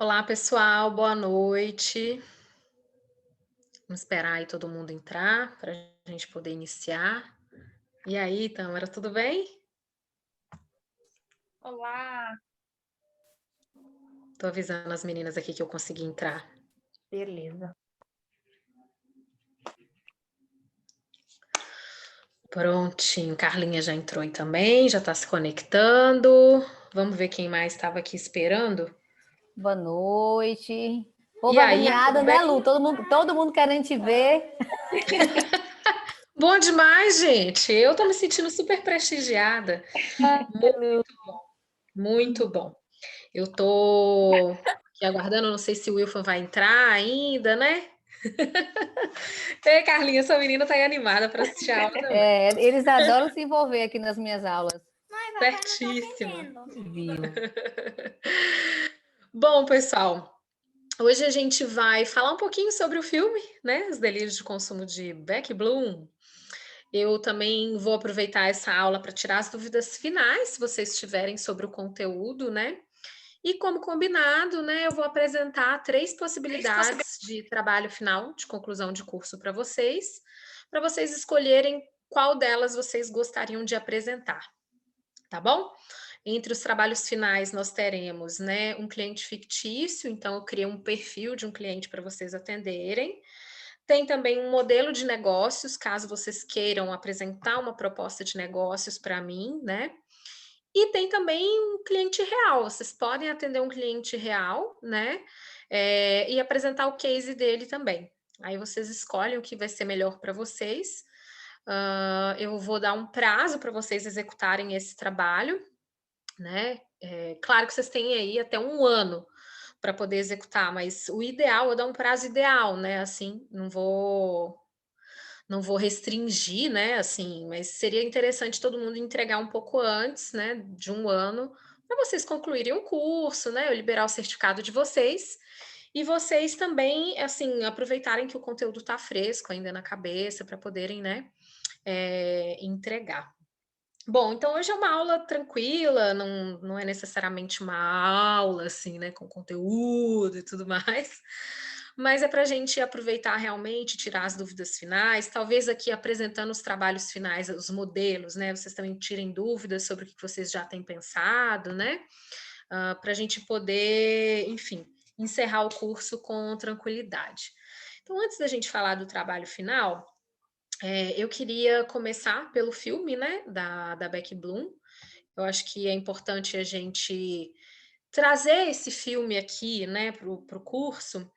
Olá, pessoal, boa noite. Vamos esperar aí todo mundo entrar para a gente poder iniciar. E aí, Tamara, tudo bem? Olá, Tô avisando as meninas aqui que eu consegui entrar. beleza. Prontinho, Carlinha já entrou aí também, já está se conectando. Vamos ver quem mais estava aqui esperando. Boa noite. E Povo aí, agoniado, tudo né, bem? Lu? Todo mundo querendo te ver. Bom demais, gente. Eu tô me sentindo super prestigiada. Lu. Muito bom. Eu tô aqui aguardando, não sei se o Wilson vai entrar ainda, né? Ei, Carlinha, essa menina tá aí animada para assistir a aula também. Eles adoram se envolver aqui nas minhas aulas. Mãe, papai não tá Certíssima. atendendo. Viu? Bom, pessoal, hoje a gente vai falar um pouquinho sobre o filme, né? Os Delírios de Consumo de Beck Bloom. Eu também vou aproveitar essa aula para tirar as dúvidas finais, se vocês tiverem sobre o conteúdo, né? E como combinado, né, eu vou apresentar três possibilidades de trabalho final, de conclusão de curso para vocês escolherem qual delas vocês gostariam de apresentar, tá bom? Entre os trabalhos finais, nós teremos, né, um cliente fictício, então eu criei um perfil de um cliente para vocês atenderem. Tem também um modelo de negócios, caso vocês queiram apresentar uma proposta de negócios para mim, né? E tem também um cliente real, vocês podem atender um cliente real, né, e apresentar o case dele também. Aí vocês escolhem o que vai ser melhor para vocês. Eu vou dar um prazo para vocês executarem esse trabalho, né, claro que vocês têm aí até 1 ano para poder executar, mas o ideal é dar um prazo ideal, né, assim, não vou restringir, né, assim, mas seria interessante todo mundo entregar um pouco antes, né, de 1 ano, para vocês concluírem o curso, né, eu liberar o certificado de vocês, e vocês também, assim, aproveitarem que o conteúdo está fresco ainda na cabeça para poderem, né, entregar. Bom, então hoje é uma aula tranquila, não é necessariamente uma aula, assim, né, com conteúdo e tudo mais, mas é para a gente aproveitar realmente, tirar as dúvidas finais, talvez aqui apresentando os trabalhos finais, os modelos, né, vocês também tirem dúvidas sobre o que vocês já têm pensado, né, para a gente poder, enfim, encerrar o curso com tranquilidade. Então, antes da gente falar do trabalho final, eu queria começar pelo filme, né, da Beck Bloom. Eu acho que é importante a gente trazer esse filme aqui, né, para o curso,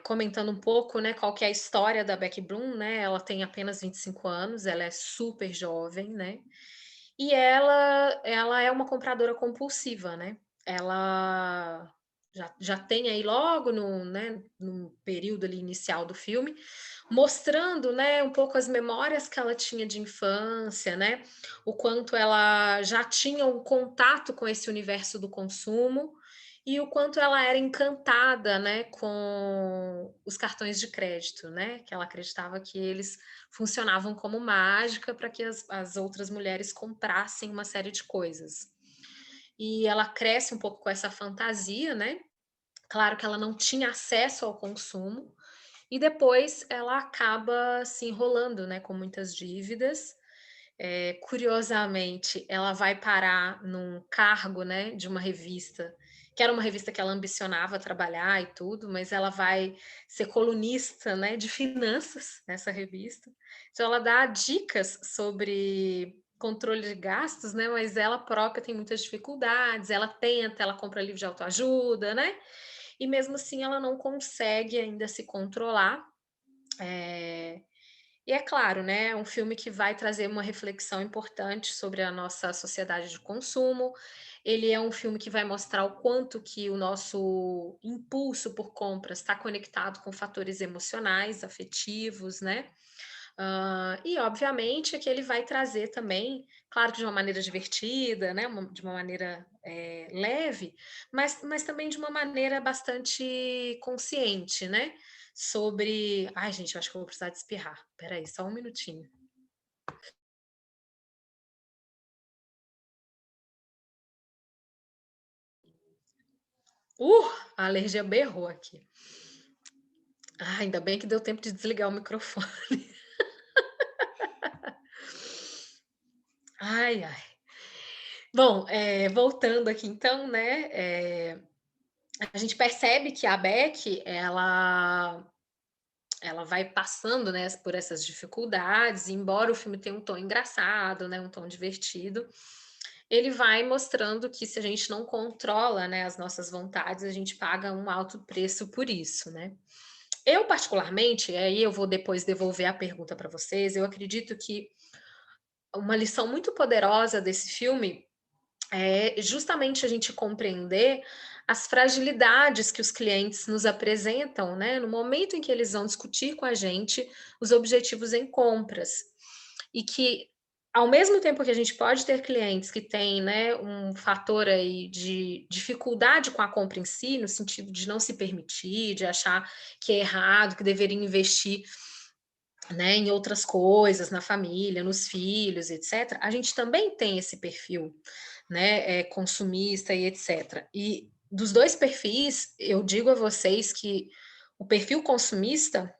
comentando um pouco, né, qual que é a história da Beck Bloom, né? Ela tem apenas 25 anos, ela é super jovem, né? E ela é uma compradora compulsiva, né? Ela já tem aí logo no, né, no período ali inicial do filme, mostrando, né, um pouco as memórias que ela tinha de infância, né? O quanto ela já tinha um contato com esse universo do consumo e o quanto ela era encantada, né, com os cartões de crédito, né? Que ela acreditava que eles funcionavam como mágica para que as outras mulheres comprassem uma série de coisas. E ela cresce um pouco com essa fantasia, né? Claro que ela não tinha acesso ao consumo, e depois ela acaba se enrolando, né, com muitas dívidas. Curiosamente, ela vai parar num cargo, né, de uma revista, que era uma revista que ela ambicionava trabalhar e tudo, mas ela vai ser colunista, né, de finanças nessa revista. Então ela dá dicas sobre controle de gastos, né, mas ela própria tem muitas dificuldades, ela tenta, ela compra livro de autoajuda, né, e mesmo assim ela não consegue ainda se controlar. Eh, e é claro, né, é um filme que vai trazer uma reflexão importante sobre a nossa sociedade de consumo. Ele é um filme que vai mostrar o quanto que o nosso impulso por compras está conectado com fatores emocionais, afetivos, né? E obviamente que ele vai trazer também, claro que de uma maneira divertida, né, de uma maneira leve, mas também de uma maneira bastante consciente, né? Sobre. Ai, gente, eu acho que eu vou precisar de espirrar. Espera aí, só um minutinho. A alergia berrou aqui. Ainda bem que deu tempo de desligar o microfone. Ai, ai. Bom, voltando aqui então, né, a gente percebe que a Beck, ela vai passando, né, por essas dificuldades, e embora o filme tenha um tom engraçado, né, um tom divertido, ele vai mostrando que se a gente não controla, né, as nossas vontades, a gente paga um alto preço por isso, né. Eu particularmente, aí eu vou depois devolver a pergunta para vocês, eu acredito que uma lição muito poderosa desse filme é justamente a gente compreender as fragilidades que os clientes nos apresentam, né, no momento em que eles vão discutir com a gente os objetivos em compras. E que, ao mesmo tempo que a gente pode ter clientes que têm, né, um fator aí de dificuldade com a compra em si, no sentido de não se permitir, de achar que é errado, que deveria investir, né, em outras coisas, na família, nos filhos, etc. A gente também tem esse perfil, né, consumista e etc. E dos dois perfis, eu digo a vocês que o perfil consumista,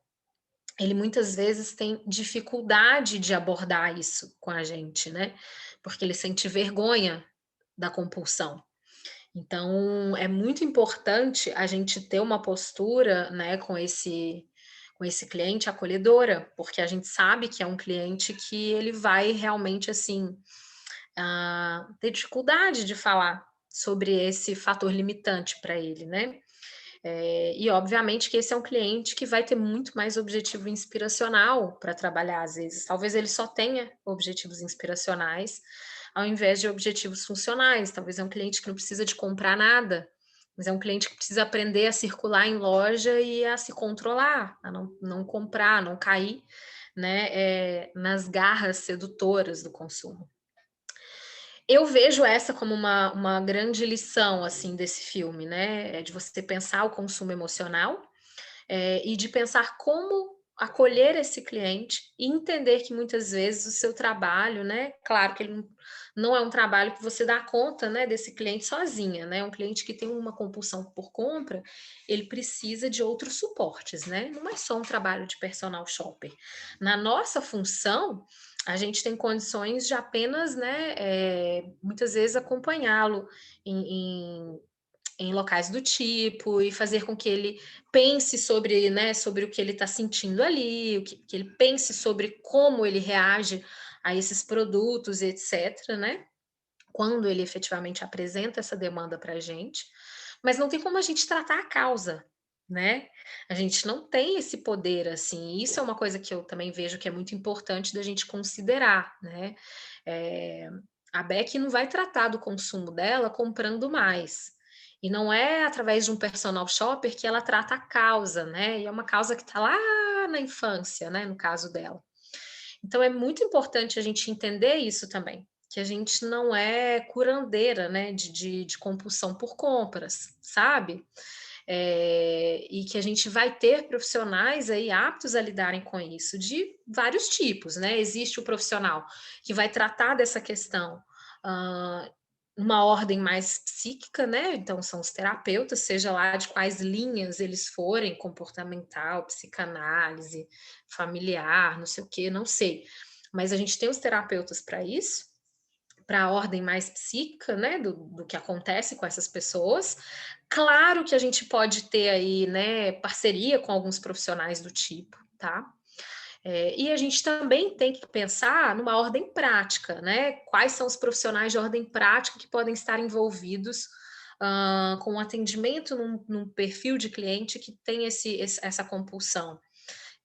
ele muitas vezes tem dificuldade de abordar isso com a gente, né? Porque ele sente vergonha da compulsão. Então, é muito importante a gente ter uma postura, né, com esse cliente acolhedora, porque a gente sabe que é um cliente que ele vai realmente assim ter dificuldade de falar sobre esse fator limitante para ele, né? E obviamente que esse é um cliente que vai ter muito mais objetivo inspiracional para trabalhar às vezes. Talvez ele só tenha objetivos inspiracionais ao invés de objetivos funcionais. Talvez é um cliente que não precisa de comprar nada, mas é um cliente que precisa aprender a circular em loja e a se controlar, a não comprar, não cair, né, nas garras sedutoras do consumo. Eu vejo essa como uma grande lição, assim, desse filme, né, de você pensar o consumo emocional, e de pensar como acolher esse cliente e entender que muitas vezes o seu trabalho, né, claro que ele não é um trabalho que você dá conta, né, desse cliente sozinha, né, um cliente que tem uma compulsão por compra, ele precisa de outros suportes, né, não é só um trabalho de personal shopper. Na nossa função, a gente tem condições de apenas, né, muitas vezes acompanhá-lo em em locais do tipo e fazer com que ele pense sobre, né, sobre o que ele está sentindo ali, que ele pense sobre como ele reage a esses produtos, etc., né? Quando ele efetivamente apresenta essa demanda para a gente, mas não tem como a gente tratar a causa, né? A gente não tem esse poder assim. Isso é uma coisa que eu também vejo que é muito importante da gente considerar, né? É, a Beck não vai tratar do consumo dela comprando mais. E não é através de um personal shopper que ela trata a causa, né? E é uma causa que está lá na infância, né? No caso dela. Então é muito importante a gente entender isso também, que a gente não é curandeira, né, de compulsão por compras, sabe? E que a gente vai ter profissionais aí aptos a lidarem com isso, de vários tipos, né? Existe o profissional que vai tratar dessa questão uma ordem mais psíquica, né? Então são os terapeutas, seja lá de quais linhas eles forem, comportamental, psicanálise, familiar, não sei o que, não sei. Mas a gente tem os terapeutas para isso, para a ordem mais psíquica, né, do que acontece com essas pessoas. Claro que a gente pode ter aí, né, parceria com alguns profissionais do tipo, tá? E a gente também tem que pensar numa ordem prática, né? Quais são os profissionais de ordem prática que podem estar envolvidos com o atendimento num perfil de cliente que tem essa compulsão?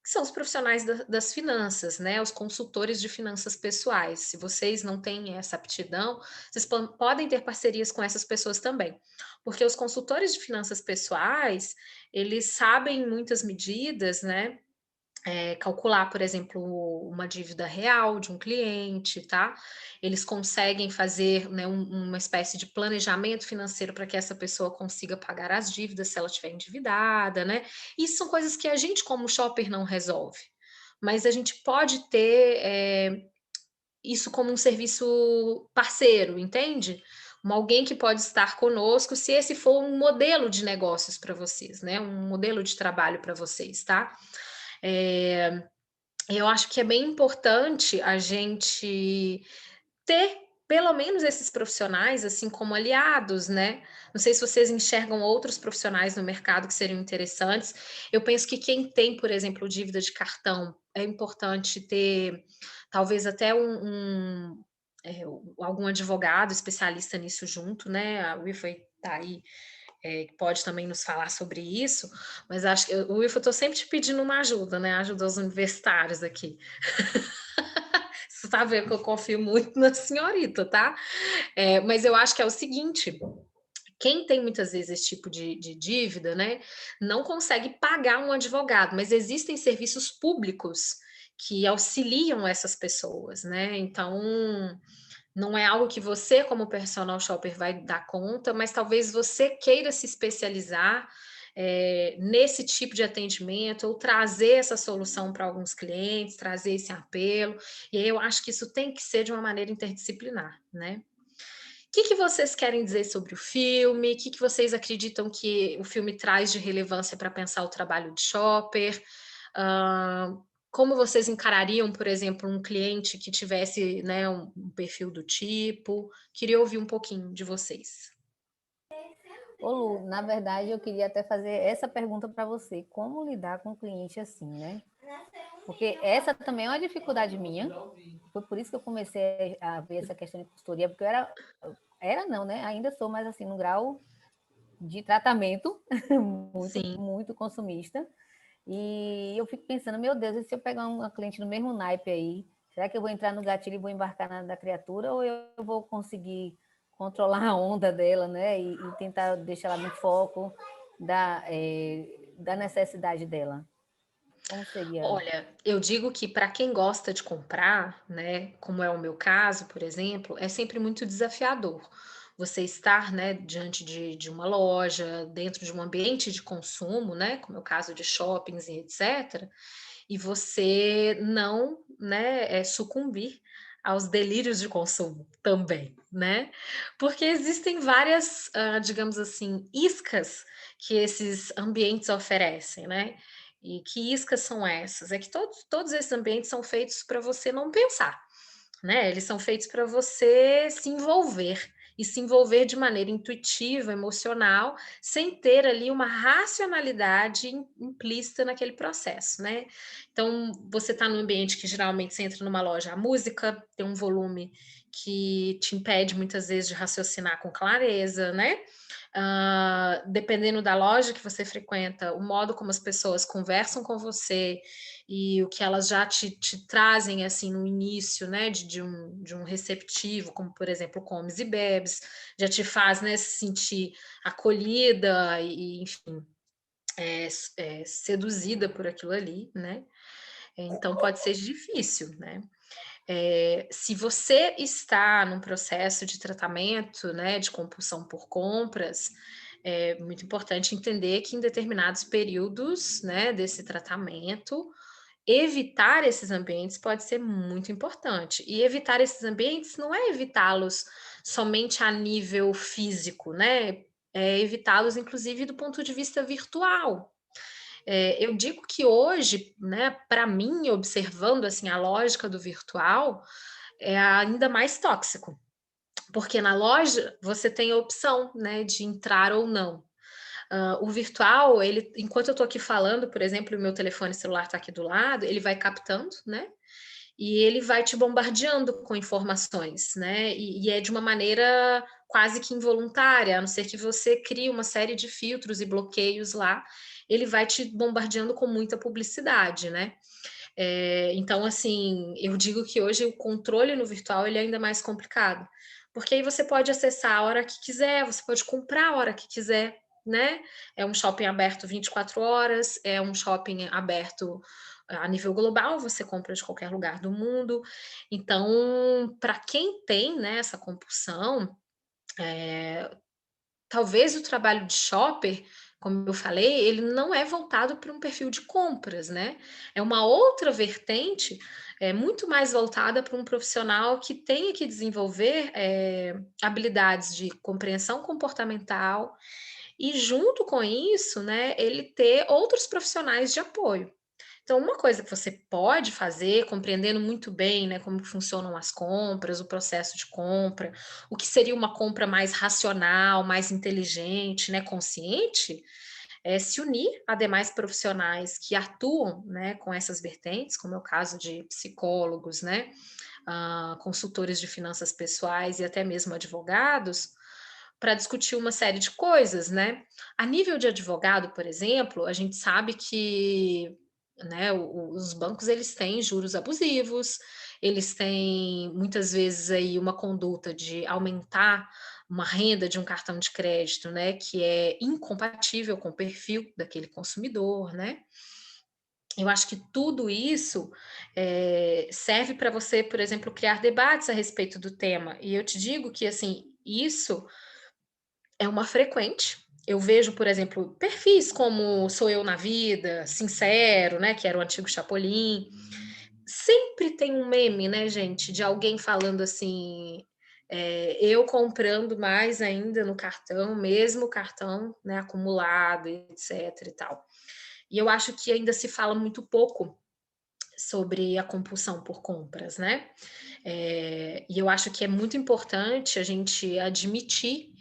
Que são os profissionais das finanças, né? Os consultores de finanças pessoais. Se vocês não têm essa aptidão, vocês podem ter parcerias com essas pessoas também. Porque os consultores de finanças pessoais, eles sabem muitas medidas, né? Calcular, por exemplo, uma dívida real de um cliente, tá? Eles conseguem fazer, né, uma espécie de planejamento financeiro para que essa pessoa consiga pagar as dívidas se ela estiver endividada, né? Isso são coisas que a gente, como shopper, não resolve. Mas a gente pode ter isso como um serviço parceiro, entende? alguém que pode estar conosco, se esse for um modelo de negócios para vocês, né? Um modelo de trabalho para vocês, tá? Eu acho que é bem importante a gente ter pelo menos esses profissionais, assim, como aliados, né? Não sei se vocês enxergam outros profissionais no mercado que seriam interessantes. Eu penso que quem tem, por exemplo, dívida de cartão, é importante ter talvez até algum advogado especialista nisso junto, né? A Wilfa está aí, que pode também nos falar sobre isso, mas acho que o Wilfa, eu estou sempre te pedindo uma ajuda, né? Ajuda aos universitários aqui. Você tá vendo que eu confio muito na senhorita, tá? Mas eu acho que é o seguinte: quem tem muitas vezes esse tipo de dívida, né, não consegue pagar um advogado, mas existem serviços públicos que auxiliam essas pessoas, né? Então, não é algo que você, como personal shopper, vai dar conta, mas talvez você queira se especializar nesse tipo de atendimento ou trazer essa solução para alguns clientes, trazer esse apelo. E aí eu acho que isso tem que ser de uma maneira interdisciplinar, né? O que vocês querem dizer sobre o filme? O que vocês acreditam que o filme traz de relevância para pensar o trabalho de shopper? Ah, como vocês encarariam, por exemplo, um cliente que tivesse, né, um perfil do tipo? Queria ouvir um pouquinho de vocês. Ô Lu, na verdade eu queria até fazer essa pergunta para você, como lidar com um cliente assim, né? Porque essa também é uma dificuldade minha, foi por isso que eu comecei a ver essa questão de consultoria, porque era não, né? Ainda sou, mas assim, no grau de tratamento muito, Sim. muito consumista. E eu fico pensando, meu Deus, e se eu pegar uma cliente no mesmo naipe aí, será que eu vou entrar no gatilho e vou embarcar da criatura ou eu vou conseguir controlar a onda dela, né? E tentar deixar ela no foco da necessidade dela? Como seria? Olha, eu digo que para quem gosta de comprar, né, como é o meu caso, por exemplo, é sempre muito desafiador. Você estar, né, diante de uma loja, dentro de um ambiente de consumo, né, como é o caso de shoppings e etc., e você não, né, sucumbir aos delírios de consumo também, né? Porque existem várias, digamos assim, iscas que esses ambientes oferecem, né? E que iscas são essas? É que todos esses ambientes são feitos para você não pensar, né? Eles são feitos para você se envolver e se envolver de maneira intuitiva, emocional, sem ter ali uma racionalidade implícita naquele processo, né? Então, você está num ambiente que geralmente você entra numa loja, a música tem um volume que te impede muitas vezes de raciocinar com clareza, né? Dependendo da loja que você frequenta, o modo como as pessoas conversam com você e o que elas já te trazem assim no início, né, de um receptivo, como por exemplo, comes e bebes, já te faz, né, se sentir acolhida e enfim, seduzida por aquilo ali, né? Então pode ser difícil, né? Se você está num processo de tratamento, né, de compulsão por compras, é muito importante entender que em determinados períodos, né, desse tratamento, evitar esses ambientes pode ser muito importante. E evitar esses ambientes não é evitá-los somente a nível físico, né? É evitá-los, inclusive, do ponto de vista virtual. Eu digo que hoje, né, para mim, observando assim a lógica do virtual, é ainda mais tóxico, porque na loja você tem a opção, né, de entrar ou não. O virtual, ele, enquanto eu estou aqui falando, por exemplo, o meu telefone celular está aqui do lado, ele vai captando, né? E ele vai te bombardeando com informações, né? E é de uma maneira quase que involuntária, a não ser que você crie uma série de filtros e bloqueios lá, ele vai te bombardeando com muita publicidade, né? Então, assim, eu digo que hoje o controle no virtual ele é ainda mais complicado, porque aí você pode acessar a hora que quiser, você pode comprar a hora que quiser, né? É um shopping aberto 24 horas, é um shopping aberto a nível global, você compra de qualquer lugar do mundo. Então, para quem tem, né, essa compulsão, talvez o trabalho de shopper como eu falei, ele não é voltado para um perfil de compras, né? É uma outra vertente, muito mais voltada para um profissional que tenha que desenvolver habilidades de compreensão comportamental e, junto com isso, né, ele ter outros profissionais de apoio. Então, uma coisa que você pode fazer, compreendendo muito bem, né, como que funcionam as compras, o processo de compra, o que seria uma compra mais racional, mais inteligente, né, consciente, é se unir a demais profissionais que atuam, né, com essas vertentes, como é o caso de psicólogos, né, consultores de finanças pessoais e até mesmo advogados, para discutir uma série de coisas, né? A nível de advogado, por exemplo, a gente sabe que, né, os bancos eles têm juros abusivos, eles têm muitas vezes aí uma conduta de aumentar uma renda de um cartão de crédito, né, que é incompatível com o perfil daquele consumidor, né? Eu acho que tudo isso serve para você, por exemplo, criar debates a respeito do tema. E eu te digo que assim isso é uma frequente. Eu vejo, por exemplo, perfis como Sou Eu na Vida, Sincero, né, que era o antigo Chapolin. Sempre tem um meme, né, gente, de alguém falando assim, eu comprando mais ainda no cartão, mesmo o cartão, né, acumulado, etc e tal. E eu acho que ainda se fala muito pouco sobre a compulsão por compras, né? E eu acho que é muito importante a gente admitir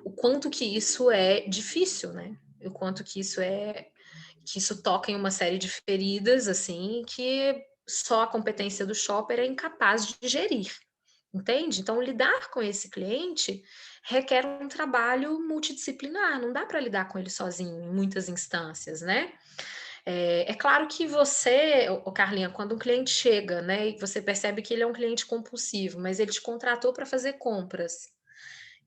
o quanto que isso é difícil, né? O quanto que isso toca em uma série de feridas, assim, que só a competência do shopper é incapaz de gerir, entende? Então, lidar com esse cliente requer um trabalho multidisciplinar, não dá para lidar com ele sozinho em muitas instâncias, né? É claro que você, Carlinha, quando um cliente chega, né, e você percebe que ele é um cliente compulsivo, mas ele te contratou para fazer compras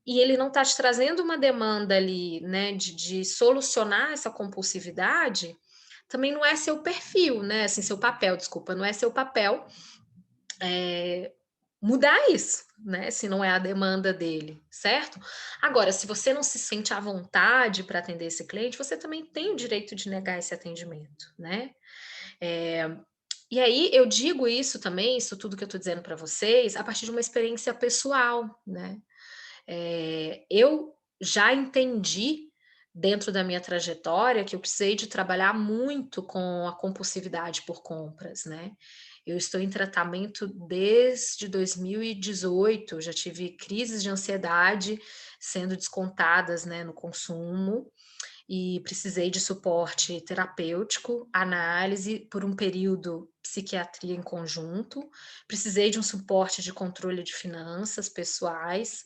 e ele não está te trazendo uma demanda ali, né, de solucionar essa compulsividade, também não é seu perfil, né, assim, seu papel, desculpa, não é seu papel mudar isso, né, se não é a demanda dele, certo? Agora, se você não se sente à vontade para atender esse cliente, você também tem o direito de negar esse atendimento, né? E aí eu digo isso também, isso tudo que eu estou dizendo para vocês, a partir de uma experiência pessoal, né? Eu já entendi dentro da minha trajetória que eu precisei de trabalhar muito com a compulsividade por compras, né? Eu estou em tratamento desde 2018, já tive crises de ansiedade sendo descontadas, né, no consumo, e precisei de suporte terapêutico, análise, por um período psiquiatria em conjunto, precisei de um suporte de controle de finanças pessoais,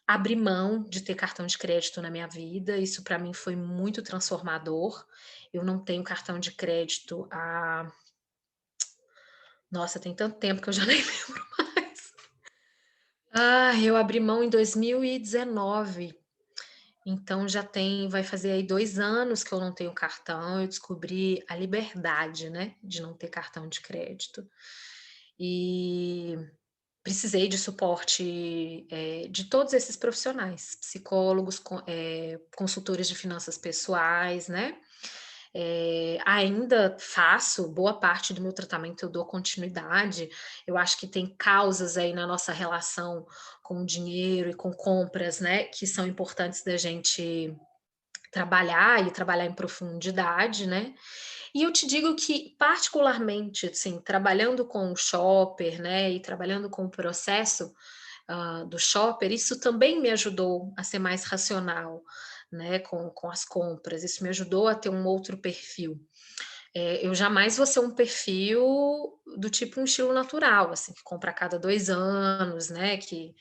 abri mão de ter cartão de crédito na minha vida, isso para mim foi muito transformador. Eu não tenho cartão de crédito há nossa, tem tanto tempo que eu já nem lembro mais. Eu abri mão em 2019. Então já vai fazer aí 2 anos que eu não tenho cartão, eu descobri a liberdade, né, de não ter cartão de crédito. E precisei de suporte, de todos esses profissionais, psicólogos, consultores de finanças pessoais, né. Ainda faço, boa parte do meu tratamento eu dou continuidade, eu acho que tem causas aí na nossa relação com o dinheiro e com compras, né, que são importantes da gente trabalhar e trabalhar em profundidade, né. E eu te digo que particularmente, assim, trabalhando com o shopper, né, e trabalhando com o processo, do shopper, isso também me ajudou a ser mais racional, né, com as compras, isso me ajudou a ter um outro perfil. Eu jamais vou ser um perfil do tipo um estilo natural, assim, que compra a cada 2 anos, né, que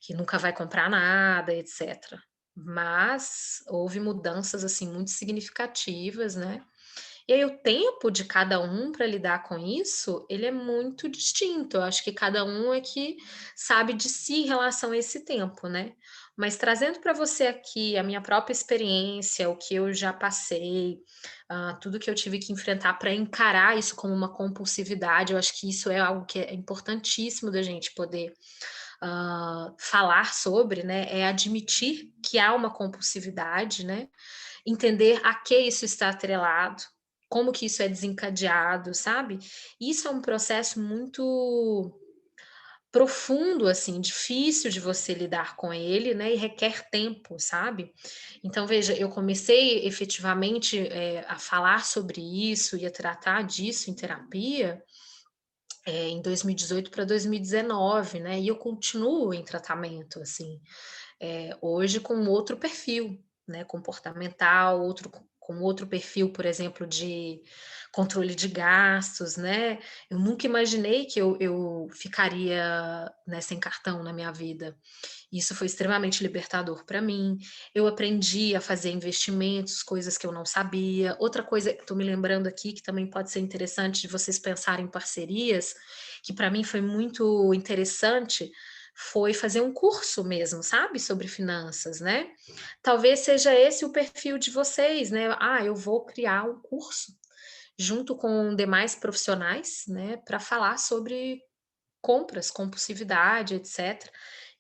nunca vai comprar nada, etcétera. Mas houve mudanças, assim, muito significativas, né. E aí o tempo de cada um para lidar com isso, ele é muito distinto, eu acho que cada um é que sabe de si em relação a esse tempo, né. Mas trazendo para você aqui a minha própria experiência, o que eu já passei, tudo que eu tive que enfrentar para encarar isso como uma compulsividade, eu acho que isso é algo que é importantíssimo da gente poder, falar sobre, né, é admitir que há uma compulsividade, né, entender a que isso está atrelado, como que isso é desencadeado, sabe. Isso é um processo muito profundo, assim, difícil de você lidar com ele, né, e requer tempo, sabe. Então veja, eu comecei efetivamente, a falar sobre isso e a tratar disso em terapia, em 2018 para 2019, né, e eu continuo em tratamento, assim, hoje com outro perfil, né, comportamental, com outro perfil, por exemplo, de controle de gastos, né. Eu nunca imaginei que eu ficaria, né, sem cartão na minha vida. Isso foi extremamente libertador para mim. Eu aprendi a fazer investimentos, coisas que eu não sabia. Outra coisa que estou me lembrando aqui, que também pode ser interessante de vocês pensarem em parcerias, que para mim foi muito interessante, foi fazer um curso mesmo, sabe, sobre finanças, né. Talvez seja esse o perfil de vocês, né. "Ah, eu vou criar um curso junto com demais profissionais, né, para falar sobre compras, compulsividade, etc.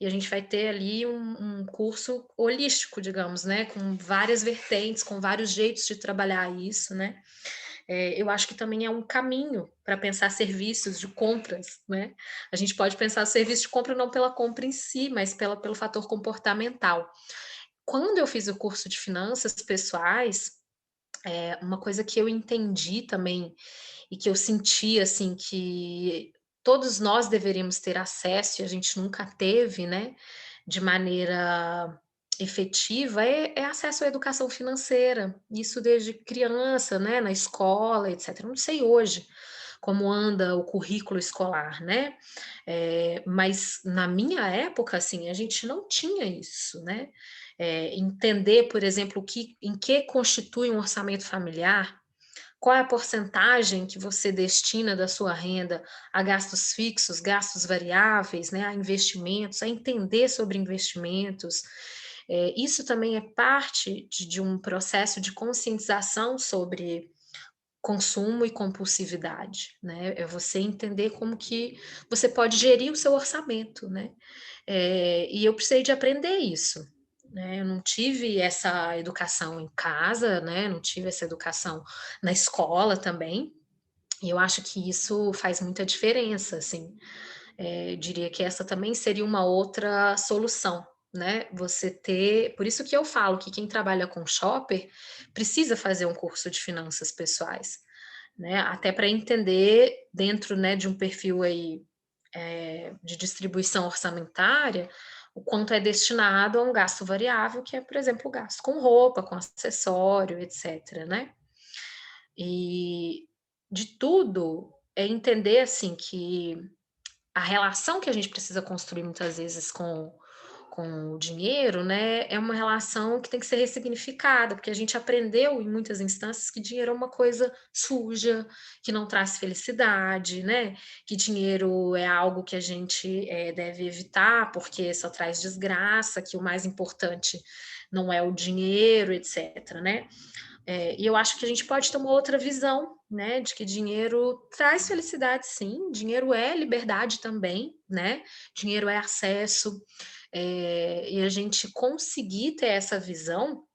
E a gente vai ter ali um curso holístico, digamos, né, com várias vertentes, com vários jeitos de trabalhar isso, né. Eu acho que também é um caminho para pensar serviços de compras, né. A gente pode pensar serviço de compra não pela compra em si, mas pelo fator comportamental. Quando eu fiz o curso de finanças pessoais, uma coisa que eu entendi também e que eu senti, assim, que todos nós deveríamos ter acesso e a gente nunca teve, né, de maneira efetiva, é acesso à educação financeira. Isso desde criança, né, na escola, etcétera. Eu não sei hoje como anda o currículo escolar, né, mas na minha época, assim, a gente não tinha isso, né. Entender, por exemplo, em que constitui um orçamento familiar, qual é a porcentagem que você destina da sua renda a gastos fixos, gastos variáveis, né, a investimentos, a entender sobre investimentos. Isso também é parte de um processo de conscientização sobre consumo e compulsividade, né, é você entender como que você pode gerir o seu orçamento, né. E eu precisei de aprender isso, né, eu não tive essa educação em casa, né, não tive essa educação na escola também, e eu acho que isso faz muita diferença, assim. Diria que essa também seria uma outra solução, né, você ter por isso que eu falo que quem trabalha com shopper precisa fazer um curso de finanças pessoais, né, até para entender dentro, né, de um perfil aí, de distribuição orçamentária, o quanto é destinado a um gasto variável, que é, por exemplo, o gasto com roupa, com acessório, etcétera, né. E de tudo, é entender, assim, que a relação que a gente precisa construir muitas vezes com o dinheiro, né, é uma relação que tem que ser ressignificada, porque a gente aprendeu em muitas instâncias que dinheiro é uma coisa suja, que não traz felicidade, né, que dinheiro é algo que a gente, deve evitar, porque só traz desgraça, que o mais importante não é o dinheiro, etcétera, né. E eu acho que a gente pode ter uma outra visão, né, de que dinheiro traz felicidade sim, dinheiro é liberdade também, né, dinheiro é acesso, e a gente conseguir ter essa visão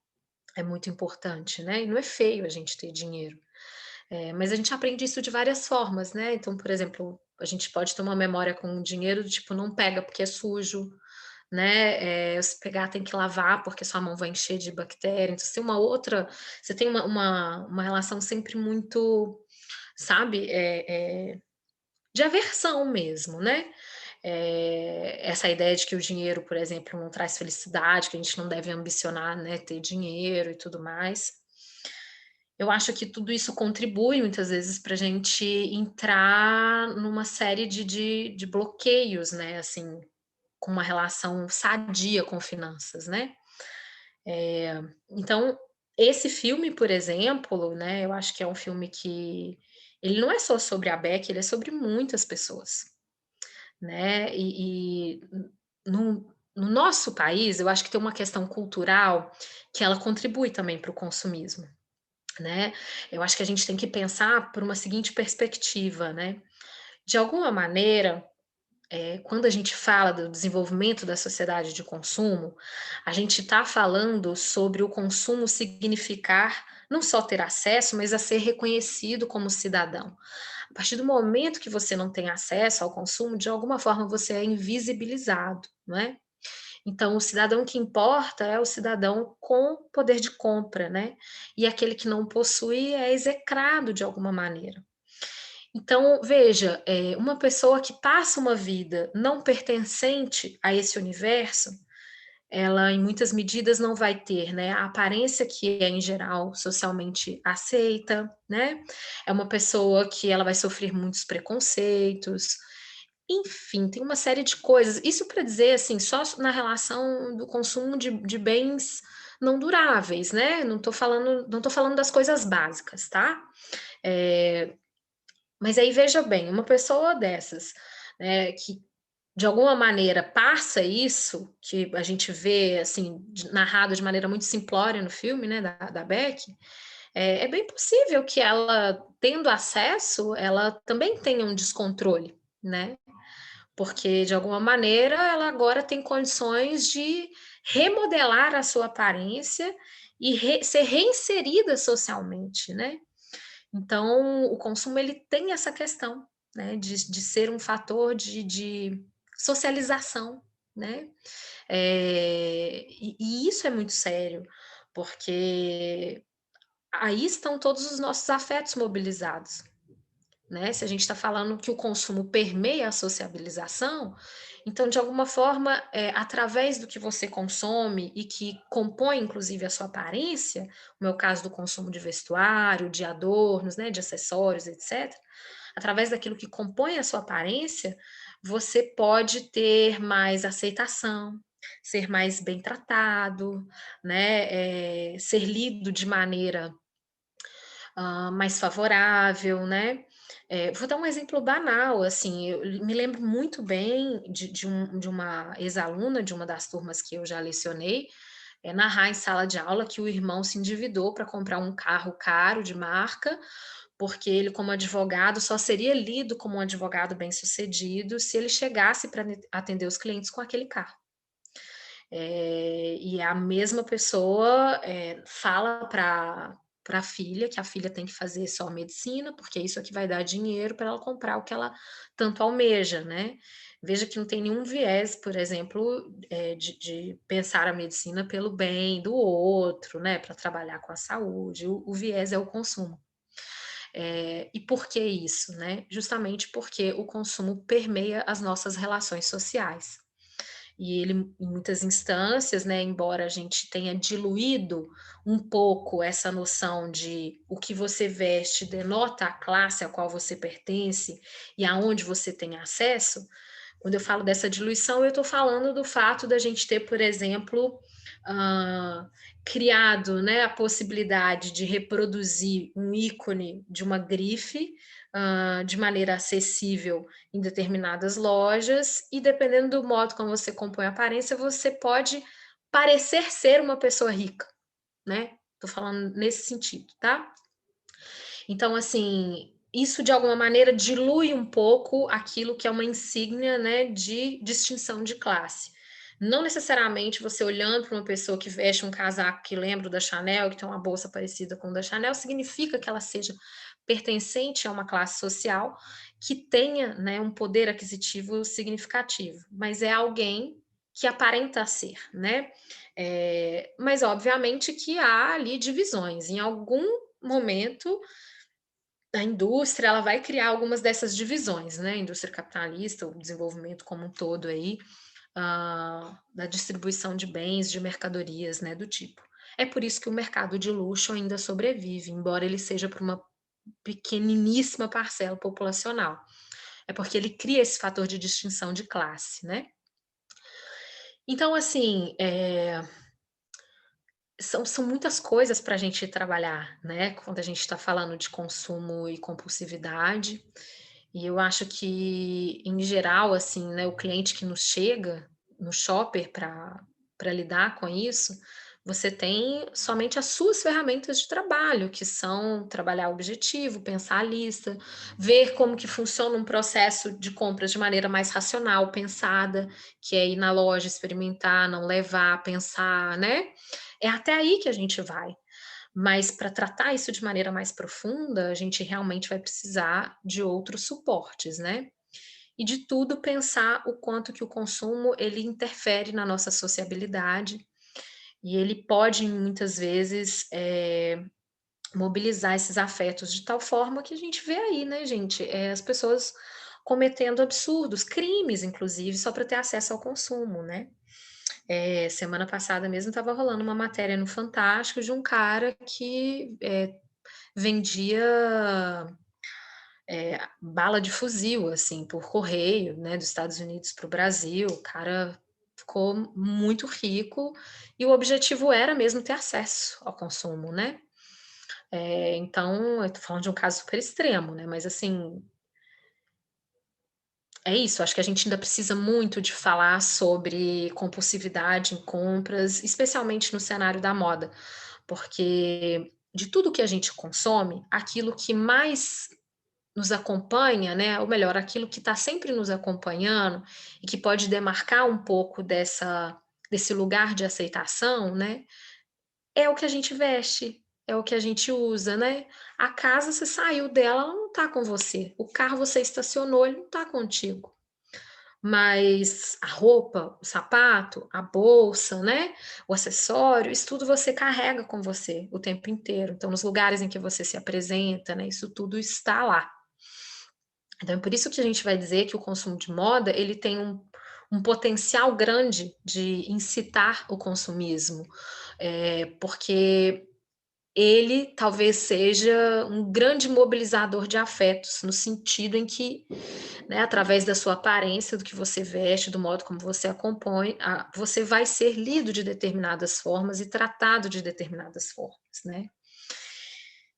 é muito importante, né, e não é feio a gente ter dinheiro. Mas a gente aprende isso de várias formas, né, então, por exemplo, a gente pode ter uma memória com o dinheiro do tipo: "Não pega porque é sujo", né, se pegar tem que lavar, porque sua mão vai encher de bactéria, então você tem uma relação sempre muito, sabe, de aversão mesmo, né. Essa ideia de que o dinheiro, por exemplo, não traz felicidade, que a gente não deve ambicionar, né, ter dinheiro e tudo mais. Eu acho que tudo isso contribui muitas vezes para a gente entrar numa série de bloqueios, né, assim, com uma relação sadia com finanças, né. Então, esse filme, por exemplo, né, eu acho que é um filme que ele não é só sobre a Beck, ele é sobre muitas pessoas, né, no nosso país, eu acho que tem uma questão cultural que ela contribui também para o consumismo, né. Eu acho que a gente tem que pensar por uma seguinte perspectiva, né, de alguma maneira quando a gente fala do desenvolvimento da sociedade de consumo, a gente está falando sobre o consumo significar não só ter acesso, mas a ser reconhecido como cidadão. A partir do momento que você não tem acesso ao consumo, de alguma forma você é invisibilizado, não é? Então, o cidadão que importa é o cidadão com poder de compra, né? E aquele que não possui é execrado de alguma maneira. Então, veja, uma pessoa que passa uma vida não pertencente a esse universo, ela, em muitas medidas, não vai ter, né, a aparência que é, em geral, socialmente aceita, né? É uma pessoa que ela vai sofrer muitos preconceitos, enfim, tem uma série de coisas. Isso para dizer, assim, só na relação do consumo de bens não duráveis, né? Não tô falando das coisas básicas, tá? Eh, mas aí veja bem, uma pessoa dessas, né, que de alguma maneira passa isso, que a gente vê assim, narrado de maneira muito simplória no filme, né, da Beck, é bem possível que ela, tendo acesso, ela também tenha um descontrole, né? Porque de alguma maneira ela agora tem condições de remodelar a sua aparência e ser reinserida socialmente, né? Então, o consumo ele tem essa questão, né, de ser um fator de socialização, né? E isso é muito sério, porque aí estão todos os nossos afetos mobilizados, né? Se a gente está falando que o consumo permeia a sociabilização, então, de alguma forma, através do que você consome e que compõe, inclusive, a sua aparência, no meu caso do consumo de vestuário, de adornos, né, de acessórios, etc., através daquilo que compõe a sua aparência, você pode ter mais aceitação, ser mais bem tratado, né, ser lido de maneira mais favorável, né? Vou dar um exemplo banal, assim, eu me lembro muito bem de uma ex-aluna de uma das turmas que eu já lecionei, narrar em sala de aula que o irmão se endividou para comprar um carro caro de marca, porque ele, como advogado, só seria lido como um advogado bem-sucedido se ele chegasse para atender os clientes com aquele carro. E a mesma pessoa fala para a filha que a filha tem que fazer só medicina, porque isso é que vai dar dinheiro para ela comprar o que ela tanto almeja, né? Veja que não tem nenhum viés, por exemplo, de pensar a medicina pelo bem do outro, né? Para trabalhar com a saúde. O viés é o consumo. E por que isso, né? Justamente porque o consumo permeia as nossas relações sociais. E ele, em muitas instâncias, né, embora a gente tenha diluído um pouco essa noção de o que você veste denota a classe a qual você pertence e aonde você tem acesso, quando eu falo dessa diluição, eu estou falando do fato da gente ter, por exemplo, ah, criado, né, a possibilidade de reproduzir um ícone de uma grife de maneira acessível em determinadas lojas, e dependendo do modo como você compõe a aparência, você pode parecer ser uma pessoa rica, né? Estou falando nesse sentido, tá? Então, assim, isso de alguma maneira dilui um pouco aquilo que é uma insígnia, né, de distinção de classe. Não necessariamente você olhando para uma pessoa que veste um casaco que lembra o da Chanel, que tem uma bolsa parecida com o da Chanel, significa que ela seja pertencente a uma classe social que tenha, né, um poder aquisitivo significativo, mas é alguém que aparenta ser, né? Mas obviamente que há ali divisões. Em algum momento a indústria ela vai criar algumas dessas divisões, né? A indústria capitalista, o desenvolvimento como um todo aí, da distribuição de bens, de mercadorias, né? Do tipo. É por isso que o mercado de luxo ainda sobrevive, embora ele seja para uma pequeniníssima parcela populacional. É porque ele cria esse fator de distinção de classe, né? Então, assim, são muitas coisas para a gente trabalhar, né? Quando a gente está falando de consumo e compulsividade. E eu acho que, em geral, assim, né, o cliente que nos chega no shopper para lidar com isso, você tem somente as suas ferramentas de trabalho, que são trabalhar o objetivo, pensar a lista, ver como que funciona um processo de compras de maneira mais racional, pensada, que é ir na loja, experimentar, não levar, pensar, né? É até aí que a gente vai. Mas para tratar isso de maneira mais profunda, a gente realmente vai precisar de outros suportes, né? E de tudo pensar o quanto que o consumo ele interfere na nossa sociabilidade e ele pode muitas vezes, mobilizar esses afetos de tal forma que a gente vê aí, né, gente, as pessoas cometendo absurdos, crimes inclusive, só para ter acesso ao consumo, né. Semana passada mesmo estava rolando uma matéria no Fantástico de um cara que, vendia, bala de fuzil, assim, por correio, né, dos Estados Unidos para o Brasil. O cara ficou muito rico e o objetivo era mesmo ter acesso ao consumo, né. Então, eu tô falando de um caso super extremo, né, mas assim, é isso, acho que a gente ainda precisa muito de falar sobre compulsividade em compras, especialmente no cenário da moda, porque de tudo que a gente consome, aquilo que mais nos acompanha, né, ou melhor, aquilo que está sempre nos acompanhando e que pode demarcar um pouco desse lugar de aceitação, né, é o que a gente veste, é o que a gente usa, né. A casa você saiu dela, ela não está com você. O carro você estacionou, ele não está contigo. Mas a roupa, o sapato, a bolsa, né, o acessório, isso tudo você carrega com você o tempo inteiro. Então, nos lugares em que você se apresenta, né, isso tudo está lá. Então, é por isso que a gente vai dizer que o consumo de moda, ele tem um potencial grande de incitar o consumismo, porque ele talvez seja um grande mobilizador de afetos, no sentido em que, né, através da sua aparência, do que você veste, do modo como você você vai ser lido de determinadas formas e tratado de determinadas formas, né.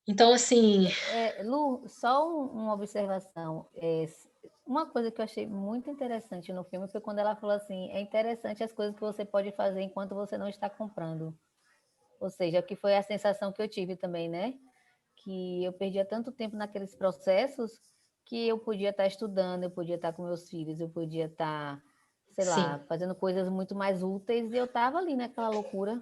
Então, assim, Lu, só uma observação. Uma coisa que eu achei muito interessante no filme foi quando ela falou assim: é interessante as coisas que você pode fazer enquanto você não está comprando. Ou seja, que foi a sensação que eu tive também, né? Que eu perdia tanto tempo naqueles processos que eu podia estar estudando, eu podia estar com meus filhos, eu podia estar, sei lá, sim. fazendo coisas muito mais úteis e eu estava ali naquela loucura.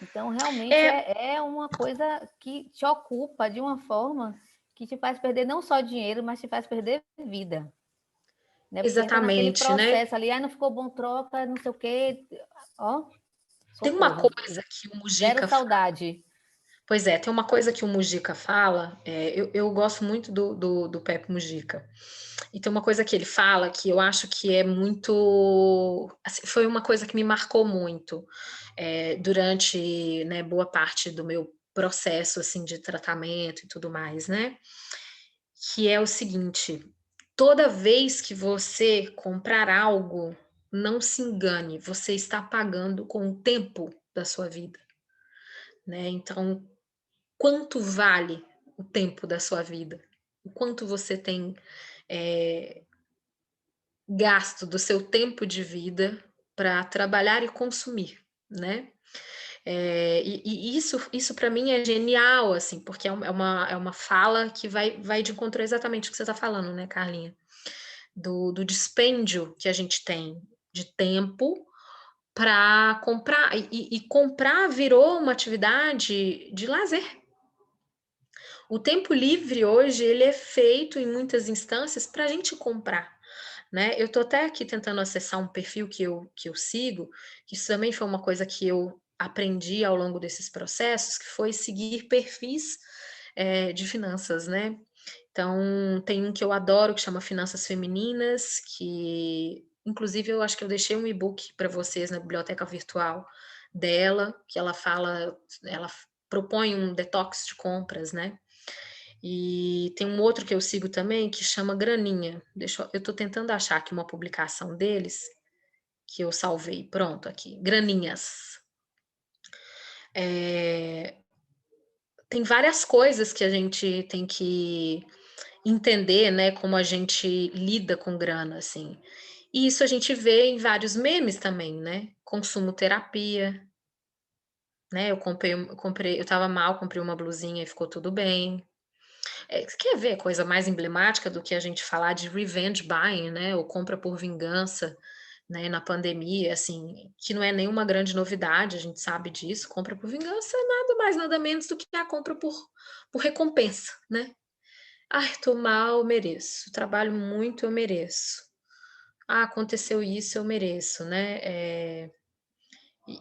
Então, realmente É, é uma coisa que te ocupa de uma forma que te faz perder não só dinheiro, mas te faz perder vida. Né? Porque entra naquele exatamente, né. processo ali, não ficou bom, troca, não sei o quê. Ó, Tem uma socorro. coisa que o Zero Mujica saudade. Pois é, tem uma coisa que o Mujica fala, eu gosto muito do Pepe Mujica, e tem uma coisa que ele fala que eu acho que é muito assim, foi uma coisa que me marcou muito, durante, né, boa parte do meu processo, assim, de tratamento e tudo mais, né, que é o seguinte: toda vez que você comprar algo, não se engane, você está pagando com o tempo da sua vida, né, então quanto vale o tempo da sua vida? O quanto você tem, eh, gasto do seu tempo de vida para trabalhar e consumir, né. E isso para mim é genial, assim, porque é uma fala que vai de encontro exatamente o que você está falando, né, Carlinha, do dispêndio que a gente tem de tempo para comprar, e comprar virou uma atividade de lazer. O tempo livre hoje, ele é feito em muitas instâncias para a gente comprar, né. Eu estou até aqui tentando acessar um perfil que eu sigo, que isso também foi uma coisa que eu aprendi ao longo desses processos, que foi seguir perfis, de finanças, né. Então, tem um que eu adoro que chama Finanças Femininas, que inclusive eu acho que eu deixei um e-book para vocês na biblioteca virtual dela, que ela propõe um detox de compras, né. E tem um outro que eu sigo também que chama Graninha. Eu tô tentando achar aqui uma publicação deles, que eu salvei. Pronto, aqui, Graninhas. Eh, Tem várias coisas que a gente tem que entender, né, como a gente lida com grana, assim. E isso a gente vê em vários memes também, né. Consumo terapia, né? Eu estava mal, comprei uma blusinha e ficou tudo bem. Você quer ver coisa mais emblemática do que a gente falar de revenge buying, né, ou compra por vingança, né, na pandemia, assim, que não é nenhuma grande novidade, a gente sabe disso, compra por vingança é nada mais, nada menos do que a compra por recompensa, né. "Ai, tô mal, mereço. Trabalho muito, eu mereço. Ah, aconteceu isso, eu mereço", né.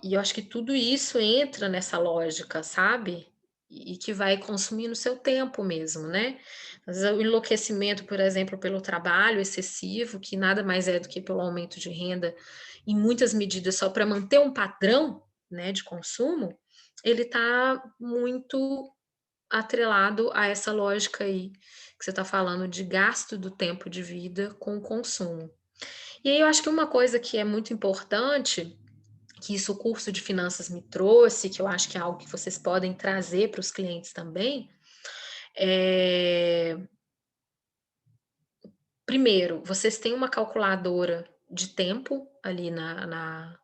E eu acho que tudo isso entra nessa lógica, sabe? E que vai consumindo seu tempo mesmo, né? Às vezes o enlouquecimento, por exemplo, pelo trabalho excessivo, que nada mais é do que pelo aumento de renda, em muitas medidas só para manter um padrão, né, de consumo, ele está muito atrelado a essa lógica aí que você está falando de gasto do tempo de vida com o consumo. E aí eu acho que uma coisa que é muito importante que isso o curso de finanças me trouxe, que eu acho que é algo que vocês podem trazer para os clientes também, é primeiro, vocês têm uma calculadora de tempo ali na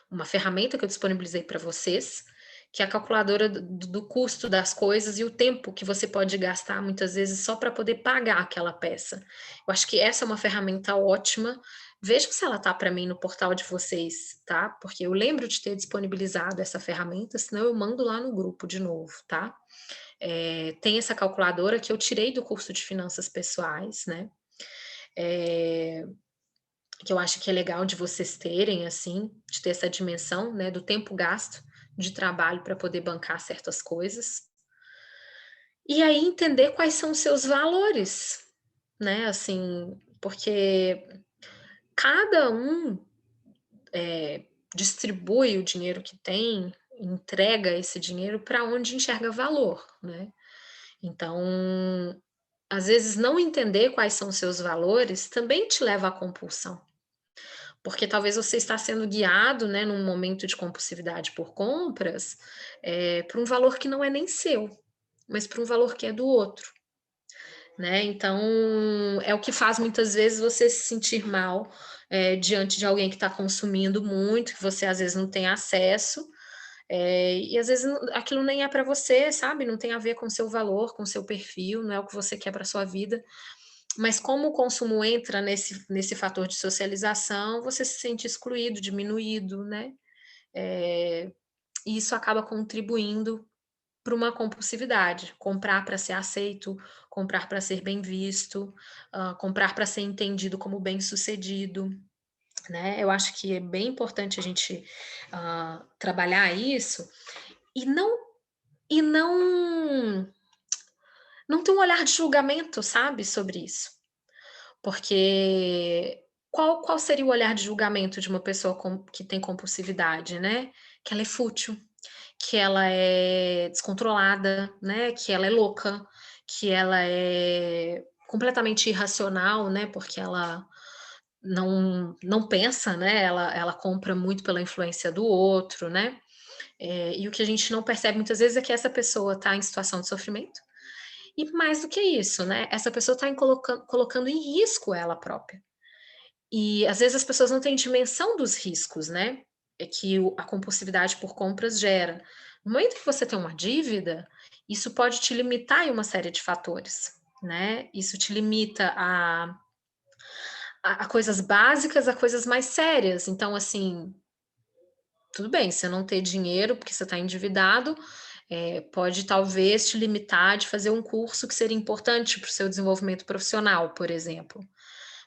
uma ferramenta que eu disponibilizei para vocês, que é a calculadora do custo das coisas e o tempo que você pode gastar, muitas vezes, só para poder pagar aquela peça. Eu acho que essa é uma ferramenta ótima. Vejam se ela tá para mim no portal de vocês, tá? Porque eu lembro de ter disponibilizado essa ferramenta, senão eu mando lá no grupo de novo, tá? Tem essa calculadora que eu tirei do curso de finanças pessoais, né? Eh, que eu acho que é legal de vocês terem, assim, de ter essa dimensão, né, do tempo gasto de trabalho para poder bancar certas coisas. E aí entender quais são os seus valores, né, assim, porque cada um, distribui o dinheiro que tem, entrega esse dinheiro para onde enxerga valor, né. Então, às vezes não entender quais são os seus valores também te leva à compulsão. Porque talvez você está sendo guiado, né, num momento de compulsividade por compras, por um valor que não é nem seu, mas por um valor que é do outro, né. Então, é o que faz muitas vezes você se sentir mal, diante de alguém que está consumindo muito, que você às vezes não tem acesso, e às vezes aquilo nem é para você, sabe, não tem a ver com o seu valor, com o seu perfil, não é o que você quer para sua vida. Mas como o consumo entra nesse fator de socialização, você se sente excluído, diminuído, né, e isso acaba contribuindo para uma compulsividade, comprar para ser aceito, comprar para ser bem visto, comprar para ser entendido como bem-sucedido, né. Eu acho que é bem importante a gente, trabalhar isso e não ter um olhar de julgamento, sabe, sobre isso. Porque qual seria o olhar de julgamento de uma pessoa que tem compulsividade, né? Que ela é fútil, que ela é descontrolada, né? Que ela é louca, que ela é completamente irracional, né? Porque ela não pensa, né? Ela compra muito pela influência do outro, né? E o que a gente não percebe muitas vezes é que essa pessoa está em situação de sofrimento e mais do que isso, né? Essa pessoa está colocando em risco ela própria. E às vezes as pessoas não têm dimensão dos riscos, né, que a compulsividade por compras gera. No momento que você tem uma dívida, isso pode te limitar em uma série de fatores, né. Isso te limita a coisas básicas, a coisas mais sérias. Então, assim, tudo bem, você não ter dinheiro porque você está endividado, pode talvez te limitar de fazer um curso que seria importante para o seu desenvolvimento profissional, por exemplo.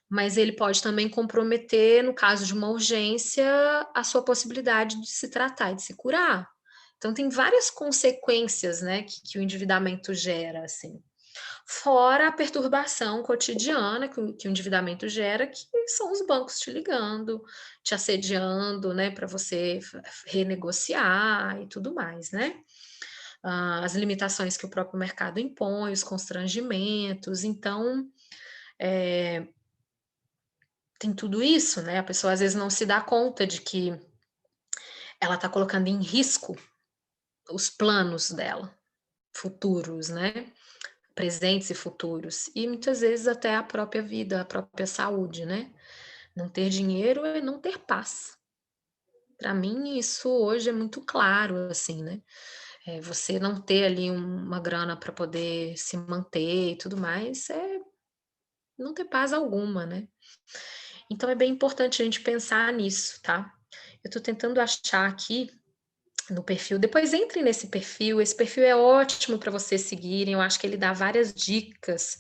Mas ele pode também comprometer, no caso de uma urgência, a sua possibilidade de se tratar e de se curar. Então tem várias consequências, né, que o endividamento gera, assim. Fora a perturbação cotidiana que o endividamento gera, que são os bancos te ligando, te assediando, né, para você renegociar e tudo mais, né. As limitações que o próprio mercado impõe, os constrangimentos, então, eh tem tudo isso, né, a pessoa às vezes não se dá conta de que ela está colocando em risco os planos dela, futuros, né, presentes e futuros, e muitas vezes até a própria vida, a própria saúde, né. Não ter dinheiro é não ter paz. Para mim isso hoje é muito claro, assim, né. Você não ter ali uma grana para poder se manter e tudo mais, é não ter paz alguma, né. Então é bem importante a gente pensar nisso, tá. Eu estou tentando achar aqui no perfil, depois entre nesse perfil, esse perfil é ótimo para vocês seguirem, eu acho que ele dá várias dicas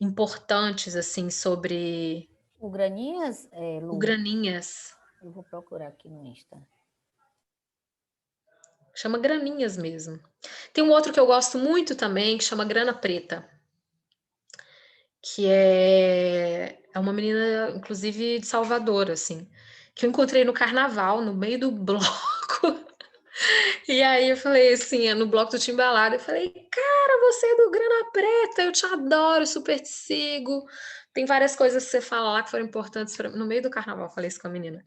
importantes, assim, sobre O Graninhas, o Lu, Graninhas, eu vou procurar aqui no Insta. chama Graninhas mesmo. Tem um outro que eu gosto muito também, que chama Grana Preta, que é uma menina, inclusive, de Salvador, assim, que eu encontrei no carnaval, no meio do bloco. E aí eu falei assim, no bloco do Timbalada, eu falei: "Cara, você é do Grana Preta, eu te adoro, super te sigo". Tem várias coisas que você fala lá que foram importantes pra no meio do carnaval, eu falei isso com a menina.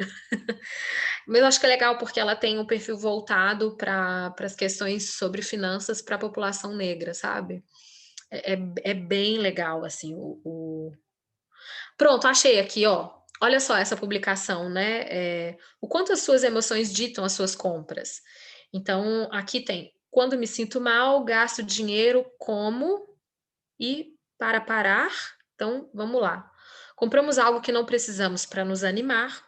Mas eu acho que é legal, porque ela tem um perfil voltado para as questões sobre finanças para a população negra, sabe. É bem legal, assim, Pronto, achei aqui, ó. Olha só essa publicação, né, o quanto as suas emoções ditam as suas compras. Então, aqui tem: "Quando me sinto mal, gasto dinheiro como e para parar". Então, vamos lá. Compramos algo que não precisamos para nos animar,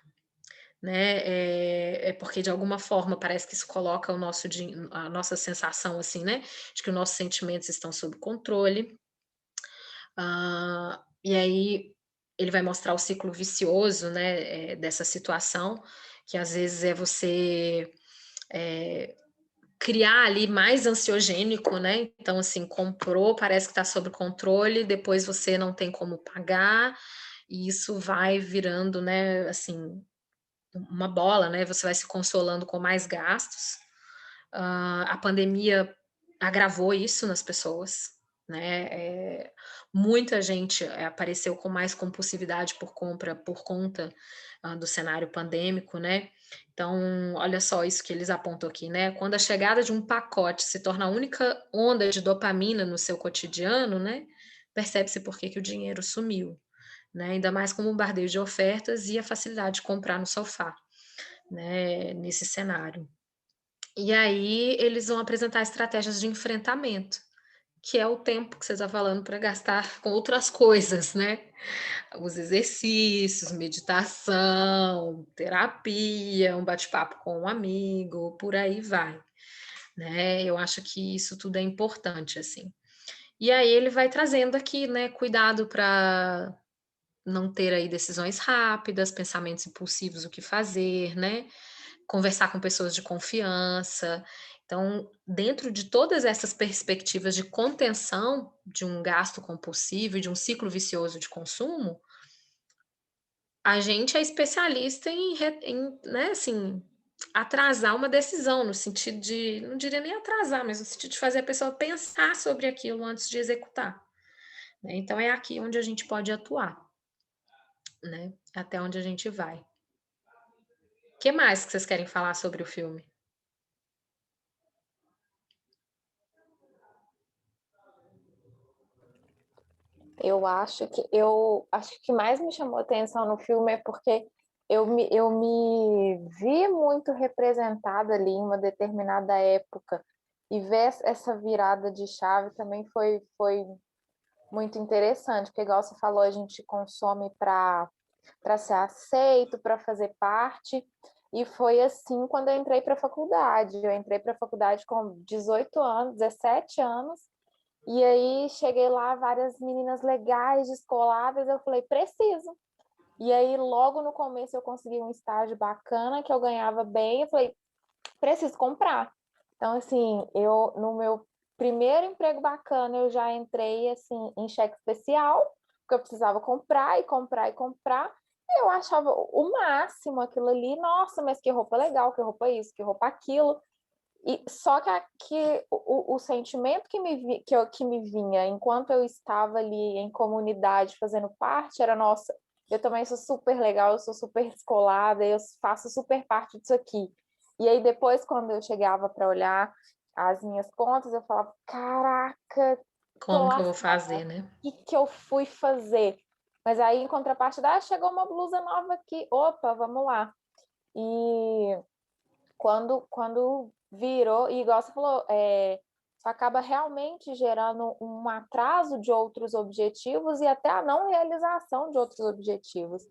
né, porque de alguma forma parece que isso coloca o nosso a nossa sensação, assim, né, de que os nossos sentimentos estão sob controle. E aí ele vai mostrar o ciclo vicioso, né, dessa situação, que às vezes é você, eh, criar ali mais ansiogênico, né, então assim, comprou, parece que está sob controle, depois você não tem como pagar, e isso vai virando, né, assim, uma bola, né, você vai se consolando com mais gastos. A pandemia agravou isso nas pessoas, né, muita gente, apareceu com mais compulsividade por compra por conta, do cenário pandêmico, né. Então, olha só isso que eles apontam aqui, né, quando a chegada de um pacote se torna a única onda de dopamina no seu cotidiano, né, percebe-se por que que o dinheiro sumiu, né, ainda mais com o bombardeio de ofertas e a facilidade de comprar no sofá, né, nesse cenário. E aí eles vão apresentar estratégias de enfrentamento, que é o tempo que você está falando para gastar com outras coisas, né. Os exercícios, meditação, terapia, um bate-papo com um amigo, por aí vai, né. Eu acho que isso tudo é importante, assim. E aí ele vai trazendo aqui, né, cuidado para não ter aí decisões rápidas, pensamentos impulsivos, o que fazer, né. Conversar com pessoas de confiança. Então, dentro de todas essas perspectivas de contenção de um gasto compulsivo e de um ciclo vicioso de consumo, a gente é especialista em, né, assim, atrasar uma decisão, no sentido de não diria nem atrasar, mas no sentido de fazer a pessoa pensar sobre aquilo antes de executar, né. Então é aqui onde a gente pode atuar, né, até onde a gente vai. Que mais que vocês querem falar sobre o filme? Eu acho que o que mais me chamou atenção no filme é porque eu me vi muito representada ali em uma determinada época, e ver essa virada de chave também foi muito interessante, porque igual você falou, a gente consome para ser aceito, para fazer parte. E foi assim quando eu entrei para a faculdade. Eu entrei para a faculdade com 18 anos, 17 anos, e aí cheguei lá, várias meninas legais, descoladas, eu falei, preciso. E aí logo no começo eu consegui um estágio bacana, que eu ganhava bem, eu falei, preciso comprar. Então, assim, eu no meu primeiro emprego bacana, eu já entrei assim em cheque especial, porque eu precisava comprar e comprar e comprar. E eu achava o máximo aquilo ali, nossa, mas que roupa legal, que roupa isso, que roupa aquilo. E só que o sentimento que me vinha enquanto eu estava ali em comunidade fazendo parte era, nossa, eu também sou super legal, eu sou super descolada, eu faço super parte disso aqui. E aí depois, quando eu chegava para olhar as minhas contas, eu falava, caraca, tô Como que eu vou lascada, fazer, né? o que eu fui fazer? Mas aí, em contrapartida, chegou uma blusa nova aqui, opa, vamos lá. E quando virou, e igual você falou, isso acaba realmente gerando um atraso de outros objetivos e até a não realização de outros objetivos.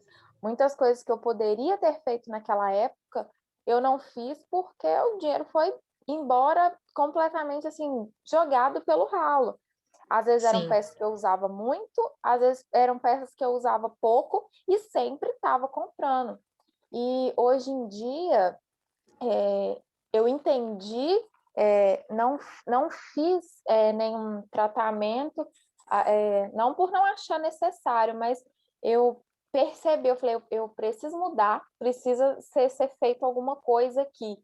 Muitas coisas que eu poderia ter feito naquela época, eu não fiz porque o dinheiro foi embora completamente assim, jogado pelo ralo. Às vezes eram Sim, peças que eu usava muito, às vezes eram peças que eu usava pouco e sempre estava comprando. E hoje em dia, eu entendi, não fiz nenhum tratamento, não por não achar necessário, mas eu percebi, eu falei, eu preciso mudar, precisa ser feito alguma coisa aqui.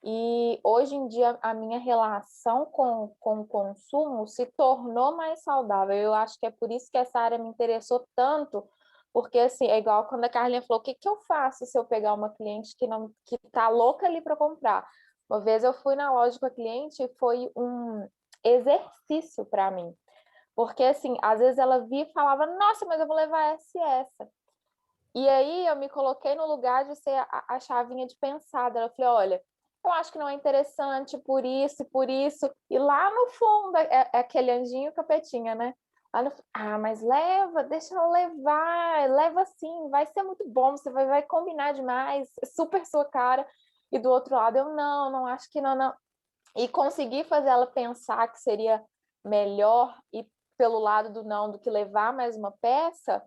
E hoje em dia a minha relação com o consumo se tornou mais saudável. Eu acho que é por isso que essa área me interessou tanto, porque assim, é igual quando a Carlinha falou, o que que eu faço se eu pegar uma cliente que tá louca ali para comprar? Uma vez eu fui na loja com a cliente e foi um exercício para mim. Porque assim, às vezes ela via e falava, nossa, mas eu vou levar essa e essa. E aí eu me coloquei no lugar de ser a chavinha de pensar dela. Eu falei, olha, eu acho que não é interessante por isso e por isso. E lá no fundo é aquele anjinho capetinha, né? Mas leva, deixa ela levar, leva sim, vai ser muito bom, você vai combinar demais, é super sua cara. E do outro lado, eu não acho que não. E conseguir fazer ela pensar que seria melhor ir pelo lado do não do que levar mais uma peça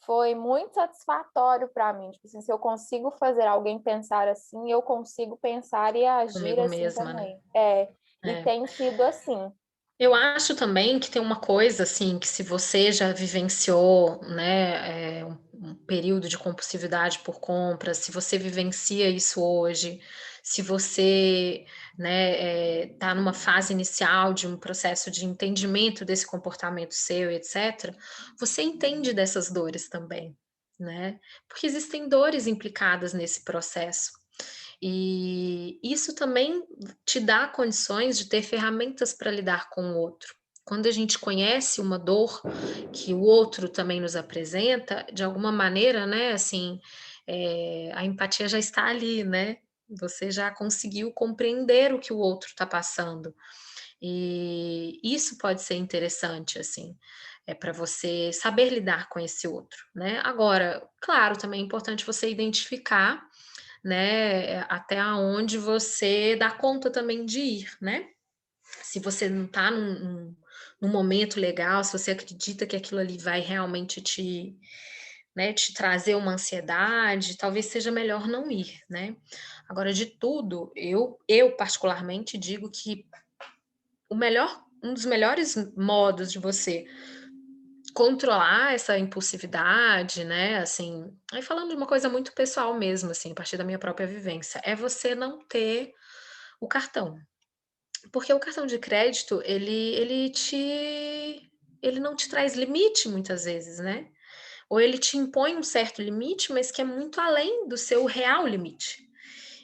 foi muito satisfatório para mim. Tipo assim, se eu consigo fazer alguém pensar assim, eu consigo pensar e agir comigo assim mesma, né? também. E É. tem sido assim. Eu acho também que tem uma coisa, assim, que se você já vivenciou, né, um período de compulsividade por compras, se você vivencia isso hoje, se você, né, tá numa fase inicial de um processo de entendimento desse comportamento seu, etc., você entende dessas dores também, né? Porque existem dores implicadas nesse processo. E isso também te dá condições de ter ferramentas para lidar com o outro. Quando a gente conhece uma dor que o outro também nos apresenta, de alguma maneira, né, assim, a empatia já está ali, né? Você já conseguiu compreender o que o outro está passando. E isso pode ser interessante, assim, para você saber lidar com esse outro, né? Agora, claro, também é importante você identificar, né, até aonde você dá conta também de ir, né. Se você não está num momento legal, se você acredita que aquilo ali vai realmente te, né, te trazer uma ansiedade, talvez seja melhor não ir, né. Agora de tudo, eu particularmente digo que um dos melhores modos de você controlar essa impulsividade, né, assim, aí falando de uma coisa muito pessoal mesmo, assim, a partir da minha própria vivência, é você não ter o cartão. Porque o cartão de crédito, ele não te traz limite muitas vezes, né, ou ele te impõe um certo limite, mas que é muito além do seu real limite.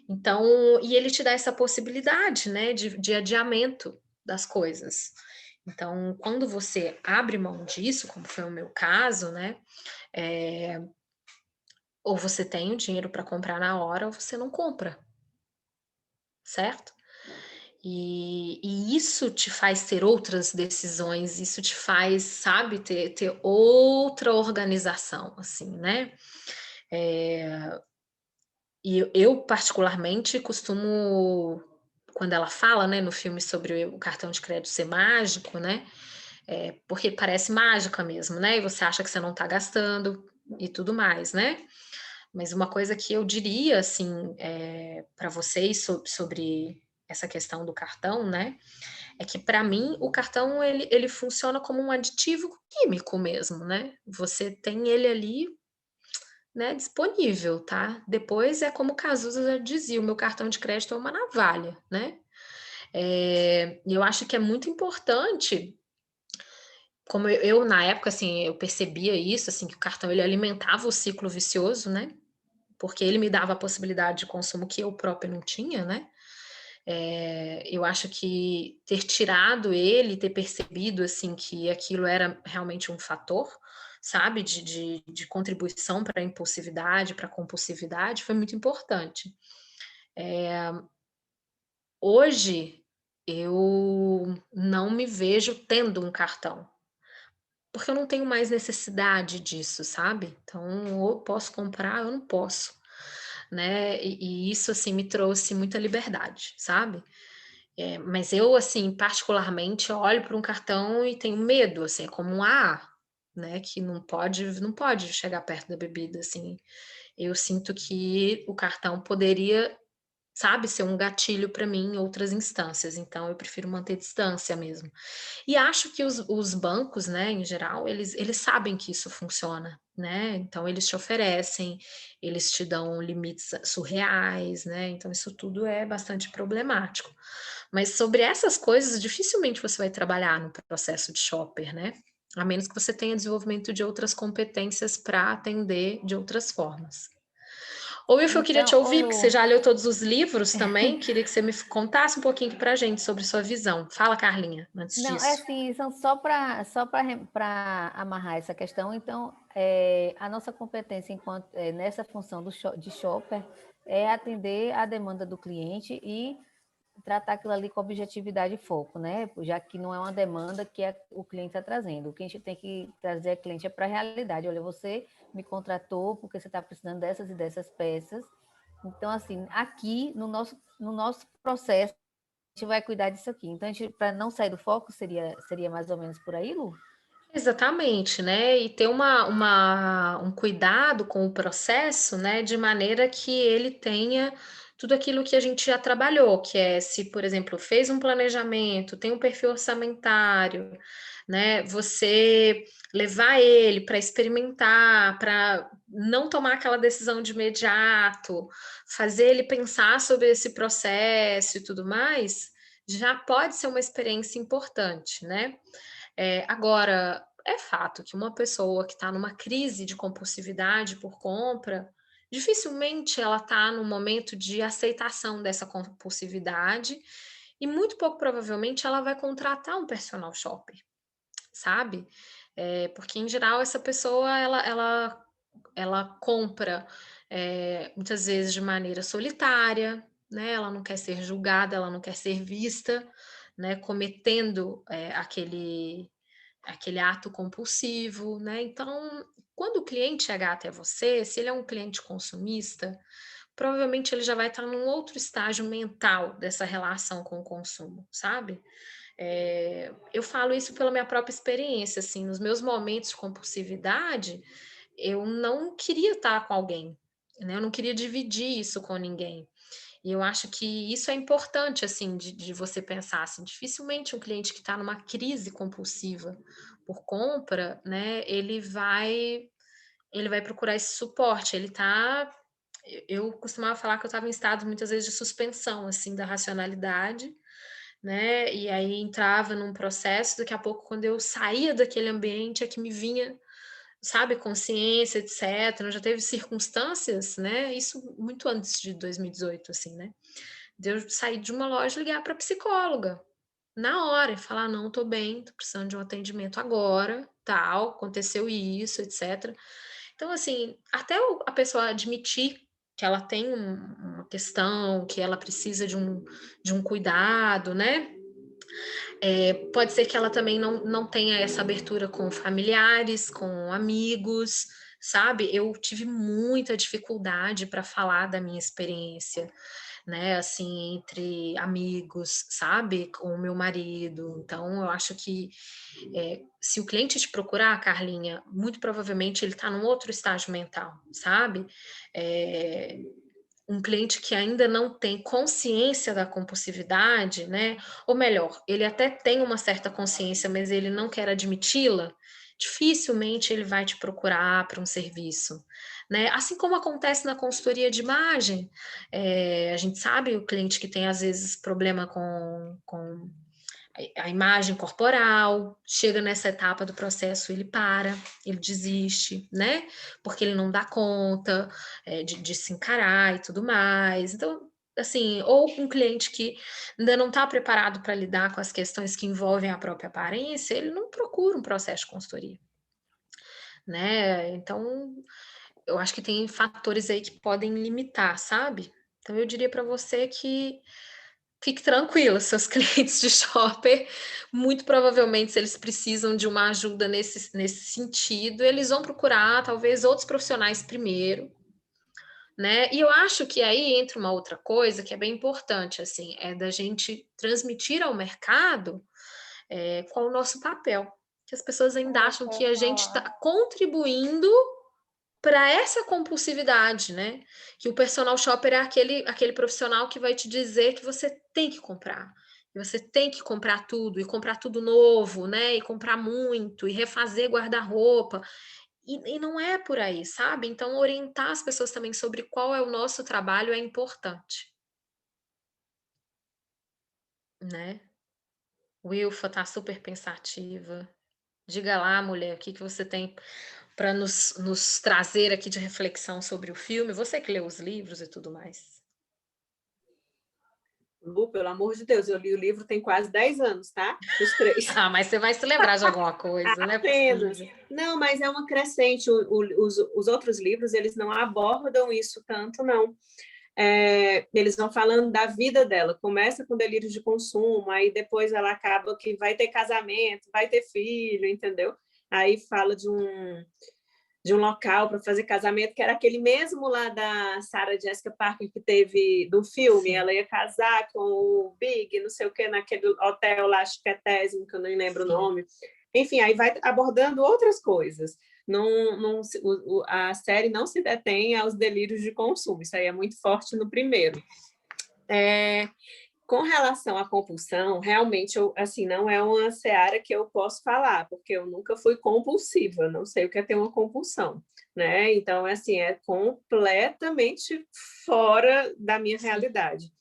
Então e ele te dá essa possibilidade, né, de adiamento das coisas. Então, quando você abre mão disso, como foi o meu caso, né, eh, ou você tem o dinheiro para comprar na hora ou você não compra, certo? E isso te faz ter outras decisões, isso te faz, sabe, ter outra organização, assim, né? Eh, e eu particularmente costumo, quando ela fala, né, no filme sobre o cartão de crédito ser mágico, né, porque parece mágica mesmo, né, e você acha que você não está gastando e tudo mais, né. Mas uma coisa que eu diria, assim, para vocês sobre essa questão do cartão, né, é que para mim o cartão ele funciona como um aditivo químico mesmo, né. Você tem ele ali, né, disponível, tá. Depois é como o Cazuza já dizia: "O meu cartão de crédito é uma navalha", né. E eu acho que é muito importante, como eu na época, assim, eu percebia isso, assim, que o cartão ele alimentava o ciclo vicioso, né, porque ele me dava a possibilidade de consumo que eu própria não tinha, né. Eu acho que ter tirado ele, ter percebido, assim, que aquilo era realmente um fator, sabe, de contribuição para a impulsividade, para a compulsividade, foi muito importante. Hoje, eu não me vejo tendo um cartão, porque eu não tenho mais necessidade disso, sabe. Então, ou eu posso comprar, ou eu não posso, né. E isso, assim, me trouxe muita liberdade, sabe. Mas eu, assim, particularmente, olho para um cartão e tenho medo, assim, é como um AA, né, que não pode chegar perto da bebida, assim. Eu sinto que o cartão poderia, sabe, ser um gatilho para mim em outras instâncias, então eu prefiro manter distância mesmo. E acho que os bancos, né, em geral, eles sabem que isso funciona, né, então eles te oferecem, eles te dão limites surreais, né, então isso tudo é bastante problemático. Mas sobre essas coisas, dificilmente você vai trabalhar no processo de shopper, né, a menos que você tenha desenvolvimento de outras competências para atender de outras formas. Ô Wilf, eu queria te Então, ô ouvir, porque você Lu, já leu todos os livros também, queria que você me contasse um pouquinho pra gente sobre sua visão. Fala, Carlinha, antes não, é disso. assim, são só para amarrar essa questão. Então, a nossa competência enquanto nessa função de shopper é atender a demanda do cliente e tratar aquilo ali com objetividade e foco, né? Já que não é uma demanda que o cliente está trazendo. O que a gente tem que trazer a cliente é para a realidade. Olha, você me contratou porque você está precisando dessas e dessas peças. Então, assim, aqui no nosso processo, a gente vai cuidar disso aqui. Então, para não sair do foco, seria mais ou menos por aí, Lu? Exatamente, né, e ter um cuidado com o processo, né, de maneira que ele tenha tudo aquilo que a gente já trabalhou, que é se, por exemplo, fez um planejamento, tem um perfil orçamentário, né, você levar ele para experimentar, para não tomar aquela decisão de imediato, fazer ele pensar sobre esse processo e tudo mais, já pode ser uma experiência importante, né. Agora, é fato que uma pessoa que está numa crise de compulsividade por compra, dificilmente ela está num momento de aceitação dessa compulsividade e muito pouco provavelmente ela vai contratar um personal shopper, sabe. Porque em geral essa pessoa ela compra, muitas vezes de maneira solitária, né, ela não quer ser julgada, ela não quer ser vista, né, cometendo, aquele ato compulsivo, né. Então, quando o cliente chegar até você, se ele é um cliente consumista, provavelmente ele já vai estar num outro estágio mental dessa relação com o consumo, sabe. Eu falo isso pela minha própria experiência, assim, nos meus momentos de compulsividade, eu não queria estar com alguém, né, eu não queria dividir isso com ninguém. E eu acho que isso é importante, assim, de você pensar, assim, dificilmente um cliente que está numa crise compulsiva por compra, né, ele vai procurar esse suporte, ele tá eu costumava falar que eu estava em estado muitas vezes de suspensão, assim, da racionalidade, né, e aí entrava num processo, daqui a pouco quando eu saía daquele ambiente é que me vinha, sabe, consciência, etcétera. Já teve circunstâncias, né, isso muito antes de 2018, assim, né, de eu sair de uma loja e ligar pra psicóloga, na hora, e falar: "Não, tô bem, tô precisando de um atendimento agora, tal, aconteceu isso, etcétera". Então, assim, até a pessoa admitir que ela tem uma questão, que ela precisa de um cuidado, né, pode ser que ela também não tenha essa abertura com familiares, com amigos, sabe. Eu tive muita dificuldade para falar da minha experiência, né, assim, entre amigos, sabe, com o meu marido. Então eu acho que, se o cliente te procurar, Carlinha, muito provavelmente ele está num outro estágio mental, sabe. Eh um cliente que ainda não tem consciência da compulsividade, né, ou melhor, ele até tem uma certa consciência, mas ele não quer admiti-la, dificilmente ele vai te procurar para um serviço, né. Assim como acontece na consultoria de imagem, a gente sabe o cliente que tem às vezes problema com a imagem corporal, chega nessa etapa do processo, ele para, ele desiste, né, porque ele não dá conta, de se encarar e tudo mais. Então, assim, ou um cliente que ainda não está preparado para lidar com as questões que envolvem a própria aparência, ele não procura um processo de consultoria, né. Então, eu acho que tem fatores aí que podem limitar, sabe. Então eu diria para você que fique tranquila, seus clientes de shopper, muito provavelmente, se eles precisam de uma ajuda nesse sentido, eles vão procurar talvez outros profissionais primeiro, né? E eu acho que aí entra uma outra coisa que é bem importante, assim, é da gente transmitir ao mercado qual o nosso papel. Que as pessoas ainda acham que a gente está contribuindo para essa compulsividade, né? Que o personal shopper é aquele profissional que vai te dizer que você tem que comprar. E você tem que comprar tudo, e comprar tudo novo, né? E comprar muito, e refazer guarda-roupa. E não é por aí, sabe? Então, orientar as pessoas também sobre qual é o nosso trabalho é importante, né? Wilfa tá super pensativa. Diga lá, mulher, o que você tem para nos trazer aqui de reflexão sobre o filme? Você que leu os livros e tudo mais. Lu, pelo amor de Deus, eu li o livro tem quase 10 anos, tá? Os 3. Ah, mas você vai se lembrar de alguma coisa, né? Apenas. Não, mas é uma crescente. Os outros livros, eles não abordam isso tanto, não. Eles vão falando da vida dela. Começa com delírios de consumo, aí depois ela acaba que vai ter casamento, vai ter filho, entendeu? Aí fala de um local para fazer casamento, que era aquele mesmo lá da Sarah Jessica Parker que teve do filme. Sim. Ela ia casar com o Big, não sei o que, naquele hotel lá, chiquetésimo, que eu nem lembro. Sim. O nome. Enfim, aí vai abordando outras coisas. A série não se detém aos delírios de consumo. Isso aí é muito forte no primeiro. Com relação à compulsão, realmente, assim, não é uma seara que eu posso falar, porque eu nunca fui compulsiva, não sei o que é ter uma compulsão, né? Então, assim, é completamente fora da minha realidade.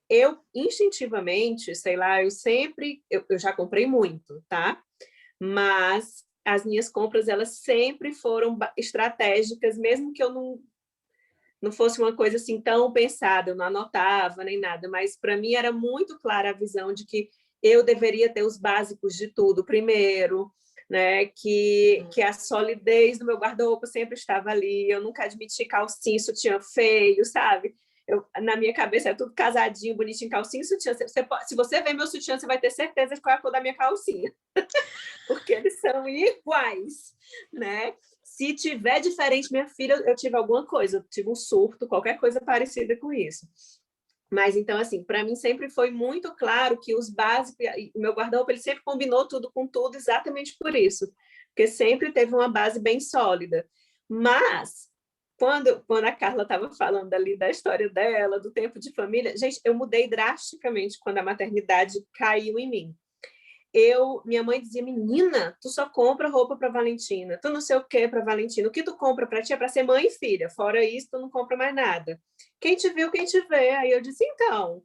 Eu, instintivamente, sei lá, eu já comprei muito, tá? Mas as minhas compras, elas sempre foram estratégicas, mesmo que eu não fosse uma coisa assim tão pensada, eu não anotava nem nada, mas para mim era muito clara a visão de que eu deveria ter os básicos de tudo primeiro, né? Que a solidez do meu guarda-roupa sempre estava ali, eu nunca admiti calcinha, sutiã feio, sabe? Na minha cabeça é tudo casadinho, bonitinho, calcinha, sutiã. Se você ver meu sutiã, você vai ter certeza de qual é a cor da minha calcinha, porque eles são iguais, né? Se tiver diferente, minha filha, eu tive alguma coisa, eu tive um surto, qualquer coisa parecida com isso. Mas, então, assim, para mim sempre foi muito claro que os básicos, o meu guarda-roupa, ele sempre combinou tudo com tudo exatamente por isso, porque sempre teve uma base bem sólida. Mas, quando a Carla estava falando ali da história dela, do tempo de família, gente, eu mudei drasticamente quando a maternidade caiu em mim. Minha mãe dizia, menina, tu só compra roupa para Valentina, tu não sei o que para Valentina, o que tu compra para ti é para ser mãe e filha, fora isso tu não compra mais nada. Quem te viu, quem te vê. Aí eu disse, então,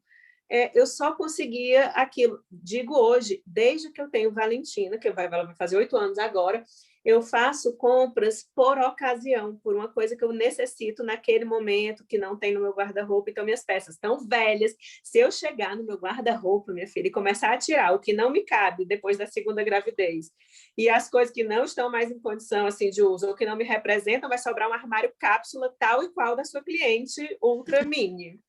eu só conseguia aquilo, digo hoje, desde que eu tenho Valentina, ela vai fazer 8 anos agora, eu faço compras por ocasião, por uma coisa que eu necessito naquele momento, que não tem no meu guarda-roupa. Então, minhas peças estão velhas. Se eu chegar no meu guarda-roupa, minha filha, e começar a tirar o que não me cabe depois da segunda gravidez, e as coisas que não estão mais em condição assim, de uso, ou que não me representam, vai sobrar um armário cápsula tal e qual da sua cliente ultra mini.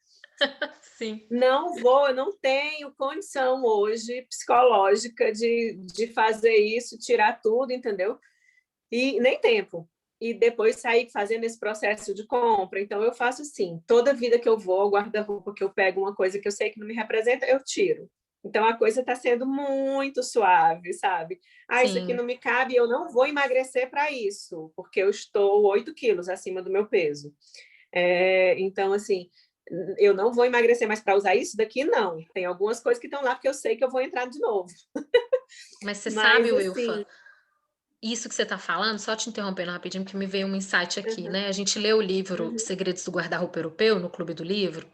Sim. Eu não tenho condição hoje psicológica de fazer isso, tirar tudo, entendeu? E nem tempo. E depois sair fazendo esse processo de compra. Então, eu faço assim, toda vida que eu vou ao guarda-roupa, que eu pego uma coisa que eu sei que não me representa, eu tiro. Então, a coisa está sendo muito suave, sabe? Isso aqui não me cabe, eu não vou emagrecer para isso, porque eu estou 8 quilos acima do meu peso. Então, assim, eu não vou emagrecer mais para usar isso daqui, não. Tem algumas coisas que estão lá, porque eu sei que eu vou entrar de novo. Mas você sabe, Wilfa, isso que você está falando, só te interrompendo rapidinho, porque me veio um insight aqui, né? A gente lê o livro Segredos do Guarda-Roupa Europeu, no Clube do Livro,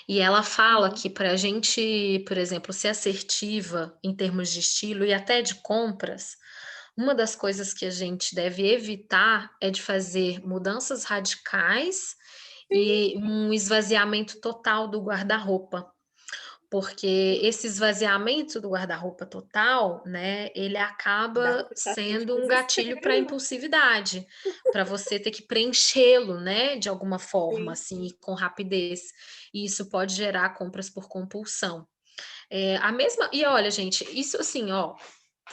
e ela fala que para a gente, por exemplo, ser assertiva em termos de estilo e até de compras, uma das coisas que a gente deve evitar é de fazer mudanças radicais e um esvaziamento total do guarda-roupa. porque esse esvaziamento do guarda-roupa total, né, ele Dá acaba uma sensação de sendo um gatilho para desespero. impulsividade, para você ter que preenchê-lo, né, de alguma forma, Sim, assim, com rapidez, e isso pode gerar compras por compulsão. A mesma e olha gente, isso assim, ó,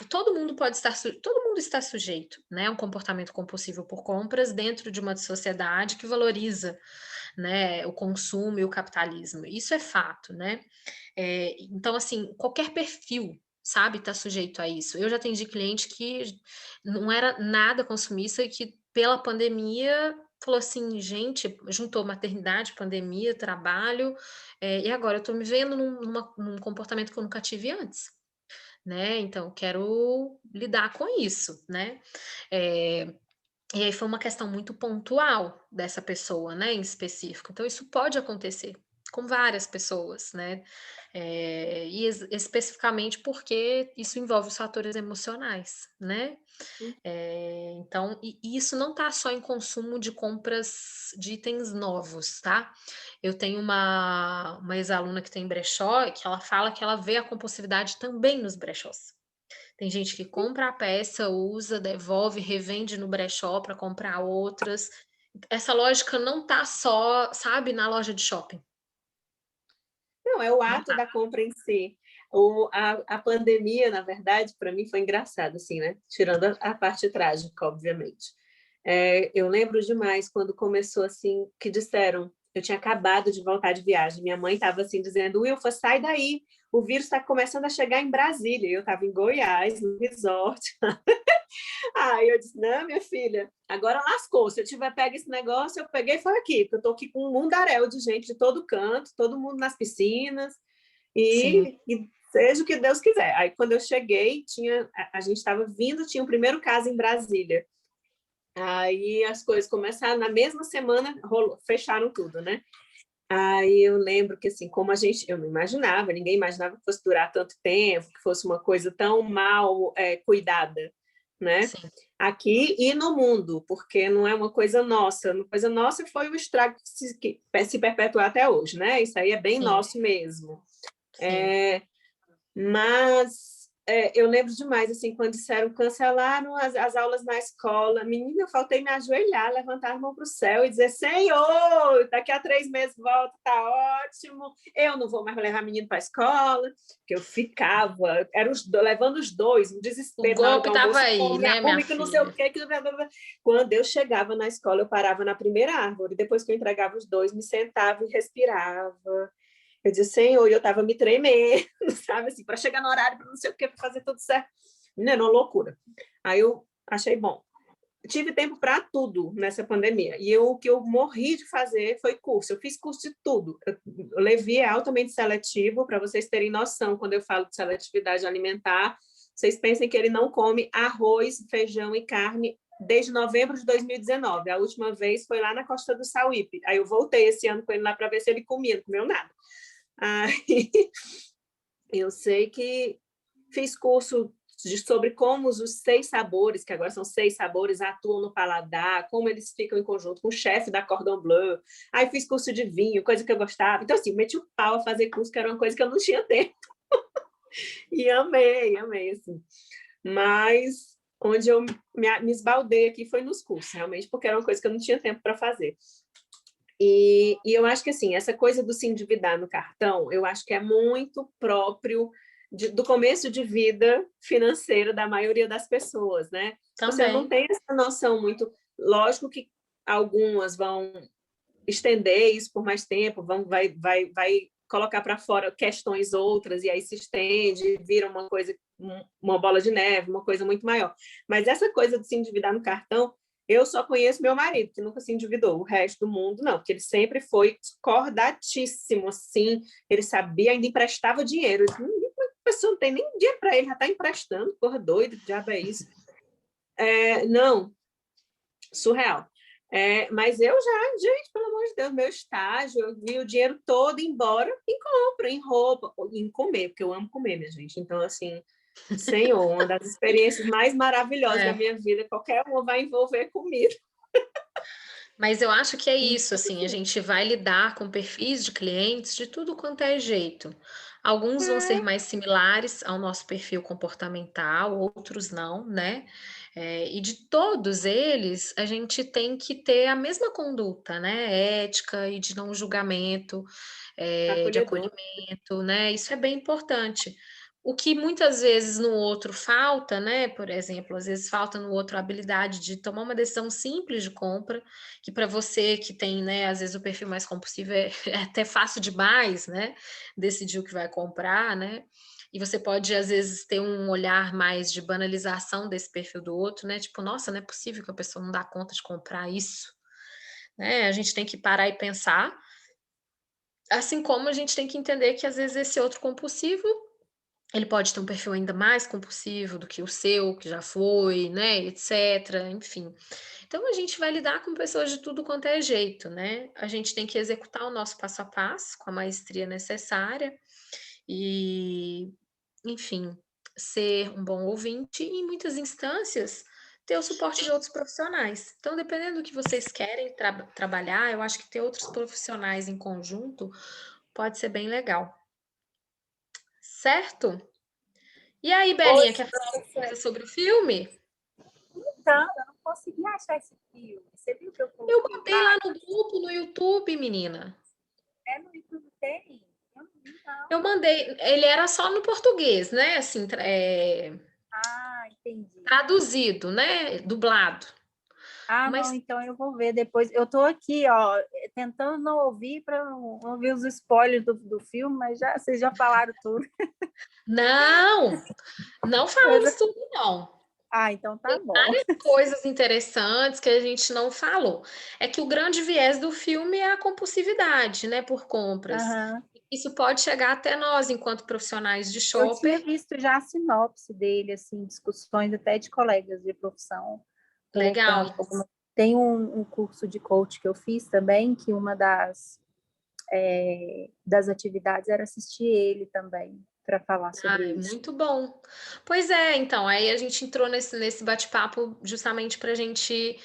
todo mundo está sujeito, né, a um comportamento compulsivo por compras dentro de uma sociedade que valoriza, né, o consumo e o capitalismo, isso é fato, né. Então assim, qualquer perfil, sabe, está sujeito a isso. Eu já atendi cliente que não era nada consumista e que pela pandemia falou assim: "Gente", juntou maternidade, pandemia, trabalho, e agora eu estou me vendo num comportamento que eu nunca tive antes, né, então quero lidar com isso, né. Eh, e aí foi uma questão muito pontual dessa pessoa, né, em específico. Então isso pode acontecer com várias pessoas, né, e especificamente porque isso envolve os fatores emocionais, né. Então e isso não está só em consumo de compras de itens novos, tá. Eu tenho uma ex-aluna que tem brechó, que ela fala que ela vê a compulsividade também nos brechós. Tem gente que compra a peça, usa, devolve, revende no brechó para comprar outras. Essa lógica não tá só, sabe, na loja de shopping. não, é o Não ato tá. da compra em si. A pandemia, na verdade, para mim foi engraçado, assim, né? Tirando a parte trágica, obviamente. Eu lembro demais quando começou assim, que disseram, eu tinha acabado de voltar de viagem, minha mãe estava assim dizendo, Wilfa, sai daí, o vírus está começando a chegar em Brasília. Eu estava em Goiás, no resort. Aí eu disse, não, minha filha, agora lascou. Se eu tiver pego esse negócio, eu peguei e foi aqui, porque eu estou aqui com um mundaréu de gente de todo canto, todo mundo nas piscinas, Sim, e seja o que Deus quiser. Aí quando eu cheguei, a gente estava vindo, tinha o primeiro caso em Brasília. Aí as coisas começaram, na mesma semana, fecharam tudo, né? Aí eu lembro que, assim, eu não imaginava, ninguém imaginava que fosse durar tanto tempo, que fosse uma coisa tão mal cuidada, né? sim, Aqui e no mundo, porque não é uma coisa nossa. Uma coisa nossa foi o estrago que se perpetuou até hoje, né? Isso aí é bem sim, nosso mesmo. sim. Mas eu lembro demais, assim, quando disseram cancelaram as aulas na escola. Menina, eu faltei me ajoelhar, levantar a mão para o céu e dizer, Senhor, daqui a 3 meses volta, tá ótimo. Eu não vou mais levar menino para a escola, porque eu ficava, levando os dois, um O desespero na hora do golpe estava almoço, aí, né, minha come, que não sei o filha? quê. Quando eu chegava na escola, eu parava na primeira árvore, depois que eu entregava os dois, me sentava e respirava. Eu disse, Senhor, e eu estava me tremendo, sabe, assim, para chegar no horário, para não sei o que, para fazer tudo certo. Não era uma loucura. Aí eu achei bom. Tive tempo para tudo nessa pandemia. E o que eu morri de fazer foi curso. Eu fiz curso de tudo. O Levi é altamente seletivo, para vocês terem noção, quando eu falo de seletividade alimentar, vocês pensem que ele não come arroz, feijão e carne desde novembro de 2019. A última vez foi lá na Costa do Sauípe. Aí eu voltei esse ano com ele lá para ver se ele comia, não comeu nada. Aí, eu sei que fiz curso sobre como os 6 sabores, que agora são 6 sabores, atuam no paladar, como eles ficam em conjunto com o chefe da Cordon Bleu. Aí fiz curso de vinho, coisa que eu gostava. Então, assim, meti o pau a fazer curso, que era uma coisa que eu não tinha tempo. E amei, assim. Mas onde eu me esbaldei aqui foi nos cursos, realmente, porque era uma coisa que eu não tinha tempo para fazer. E eu acho que, assim, essa coisa do se endividar no cartão, eu acho que é muito próprio do começo de vida financeira da maioria das pessoas, né? Você não Também. tem essa noção muito... Lógico que algumas vão estender isso por mais tempo, vai colocar para fora questões outras, e aí se estende, vira uma coisa, uma bola de neve, uma coisa muito maior. Mas essa coisa de se endividar no cartão, eu só conheço meu marido, que nunca se endividou. O resto do mundo, não, porque ele sempre foi cordatíssimo, assim, ele sabia, ainda emprestava dinheiro. A pessoa não tem nem dinheiro para ele, já está emprestando, porra doida, que diabo é isso? Não, surreal. Mas eu já, gente, pelo amor de Deus, meu estágio, eu vi o dinheiro todo embora em compra, em roupa, em comer, porque eu amo comer, minha gente. Então, assim, Senhor, uma das experiências mais maravilhosas da É. minha vida, qualquer uma vai envolver comida. Mas eu acho que é isso, assim, a gente vai lidar com perfis de clientes de tudo quanto é jeito. Alguns vão ser mais similares ao nosso perfil comportamental, outros não, né? E de todos eles, a gente tem que ter a mesma conduta, né? Ética e de não julgamento, de Acolhedor. acolhimento, né? Isso é bem importante. O que muitas vezes no outro falta, né? Por exemplo, às vezes falta no outro a habilidade de tomar uma decisão simples de compra, que para você que tem, né, às vezes o perfil mais compulsivo é até fácil demais, né, decidir o que vai comprar, né, e você pode, às vezes, ter um olhar mais de banalização desse perfil do outro, né, tipo, nossa, não é possível que a pessoa não dá conta de comprar isso, né, a gente tem que parar e pensar, assim como a gente tem que entender que, às vezes, esse outro compulsivo ele pode ter um perfil ainda mais compulsivo do que o seu, que já foi, né, etc. Enfim. Então a gente vai lidar com pessoas de tudo quanto é jeito, né? A gente tem que executar o nosso passo a passo com a maestria necessária e, enfim, ser um bom ouvinte e, em muitas instâncias, ter o suporte de outros profissionais. Então, dependendo do que vocês querem trabalhar, eu acho que ter outros profissionais em conjunto pode ser bem legal. Certo? E aí, Belinha, Hoje, quer falar alguma professora, coisa sobre o filme? então, eu não consegui achar esse filme. Você viu que eu Eu coloquei botei lá? lá no grupo, no YouTube, menina. É no YouTube tem? Eu não vi, não. Eu mandei. Ele era só no português, né? Assim, Ah, entendi. traduzido, né? Dublado. Ah, não, Mas então eu vou ver depois. Eu tô aqui, ó, tentando não ouvir para não ouvir os spoilers do filme, mas já, vocês já falaram tudo. não, não falamos tudo, não. Ah, então tá bom. Várias coisas interessantes que a gente não falou. É que o grande viés do filme é a compulsividade, né? Por compras. Aham. Isso pode chegar até nós, enquanto profissionais de Eu tinha shopper. visto já a sinopse dele, assim, discussões até de colegas de profissão, colocando Legal. Tem um curso de coach que eu fiz também, que uma das atividades era assistir ele também, para falar sobre Ai, isso. muito bom. Pois é, então, aí a gente entrou nesse bate-papo justamente para a gente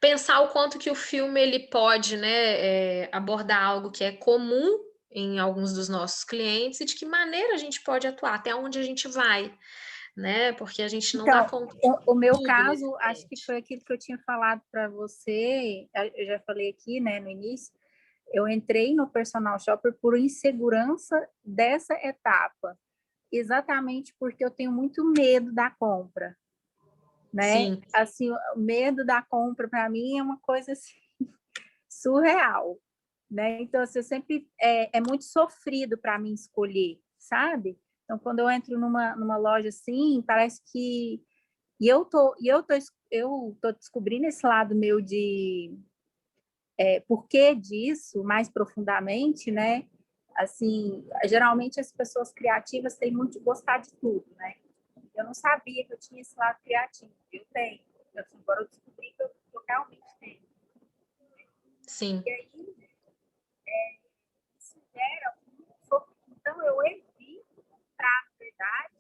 pensar o quanto que o filme ele pode, né, abordar algo que é comum em alguns dos nossos clientes e de que maneira a gente pode atuar, até onde a gente vai, né? Porque a gente não dá Então, conta de o meu tudo nesse caso, acho que ambiente. foi aquilo que eu tinha falado para você, eu já falei aqui, né, no início, eu entrei no personal shopper por insegurança dessa etapa, exatamente porque eu tenho muito medo da compra, né? Sim, Assim, o medo da compra para mim é uma coisa assim, surreal, né? Então, assim, eu sempre é muito sofrido para mim escolher, sabe? Então, quando eu entro numa loja assim, parece que eu tô descobrindo esse lado meu de por que disso mais profundamente, né? Assim, geralmente as pessoas criativas têm muito de gostar de tudo, né? Eu não sabia que eu tinha esse lado criativo. Eu tenho. Assim, agora eu descobri que eu realmente tenho. sim. E aí, isso gera um sofrimento. Então, eu evito comprar, na verdade,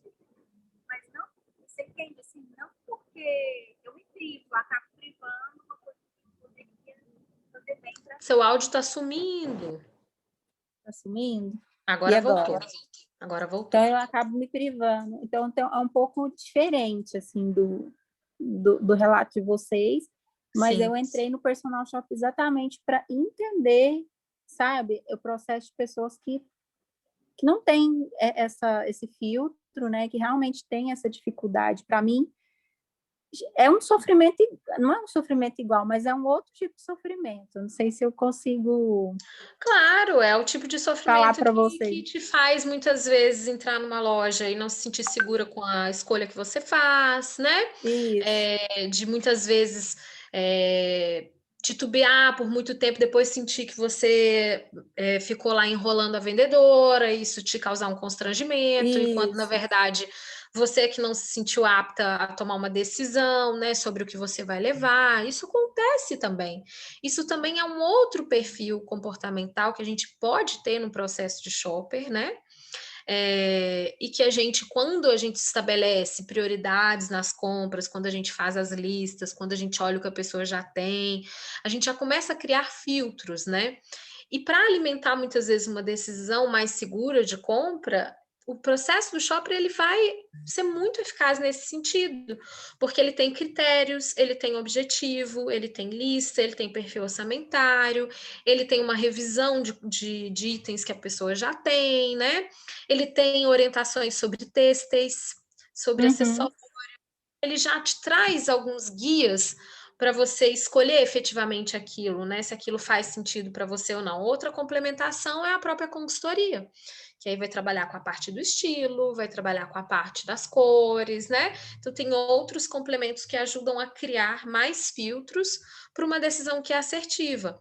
mas não, você entende, assim, não porque eu me privo, acabo privando uma coisa que eu poderia fazer bem para mim, Seu áudio está sumindo. assumindo. E Agora voltou. agora? Agora voltou. Então, eu acabo me privando. Então, é um pouco diferente, assim, do relato de vocês, mas Sim. eu entrei no personal shop exatamente para entender, sabe, o processo de pessoas que não têm esse filtro, né, que realmente tem essa dificuldade. Para mim, é um sofrimento, não é um sofrimento igual, mas é um outro tipo de sofrimento. Não sei se eu consigo Claro, é o tipo de falar sofrimento para que vocês. te faz muitas vezes entrar numa loja e não se sentir segura com a escolha que você faz, né? Isso, De muitas vezes titubear por muito tempo, depois sentir que você ficou lá enrolando a vendedora, isso te causar um constrangimento, enquanto na isso. verdade você que não se sentiu apta a tomar uma decisão, né, sobre o que você vai levar, isso acontece também. Isso também é um outro perfil comportamental que a gente pode ter no processo de shopper, né? E que a gente, quando a gente estabelece prioridades nas compras, quando a gente faz as listas, quando a gente olha o que a pessoa já tem, a gente já começa a criar filtros, né? E para alimentar muitas vezes uma decisão mais segura de compra, o processo do shopping ele vai ser muito eficaz nesse sentido, porque ele tem critérios, ele tem objetivo, ele tem lista, ele tem perfil orçamentário, ele tem uma revisão de itens que a pessoa já tem, né? Ele tem orientações sobre têxteis, sobre acessórios, ele já te traz alguns guias para você escolher efetivamente aquilo, né? Se aquilo faz sentido para você ou não. Outra complementação é a própria consultoria, que aí vai trabalhar com a parte do estilo, vai trabalhar com a parte das cores, né? Então, tem outros complementos que ajudam a criar mais filtros para uma decisão que é assertiva.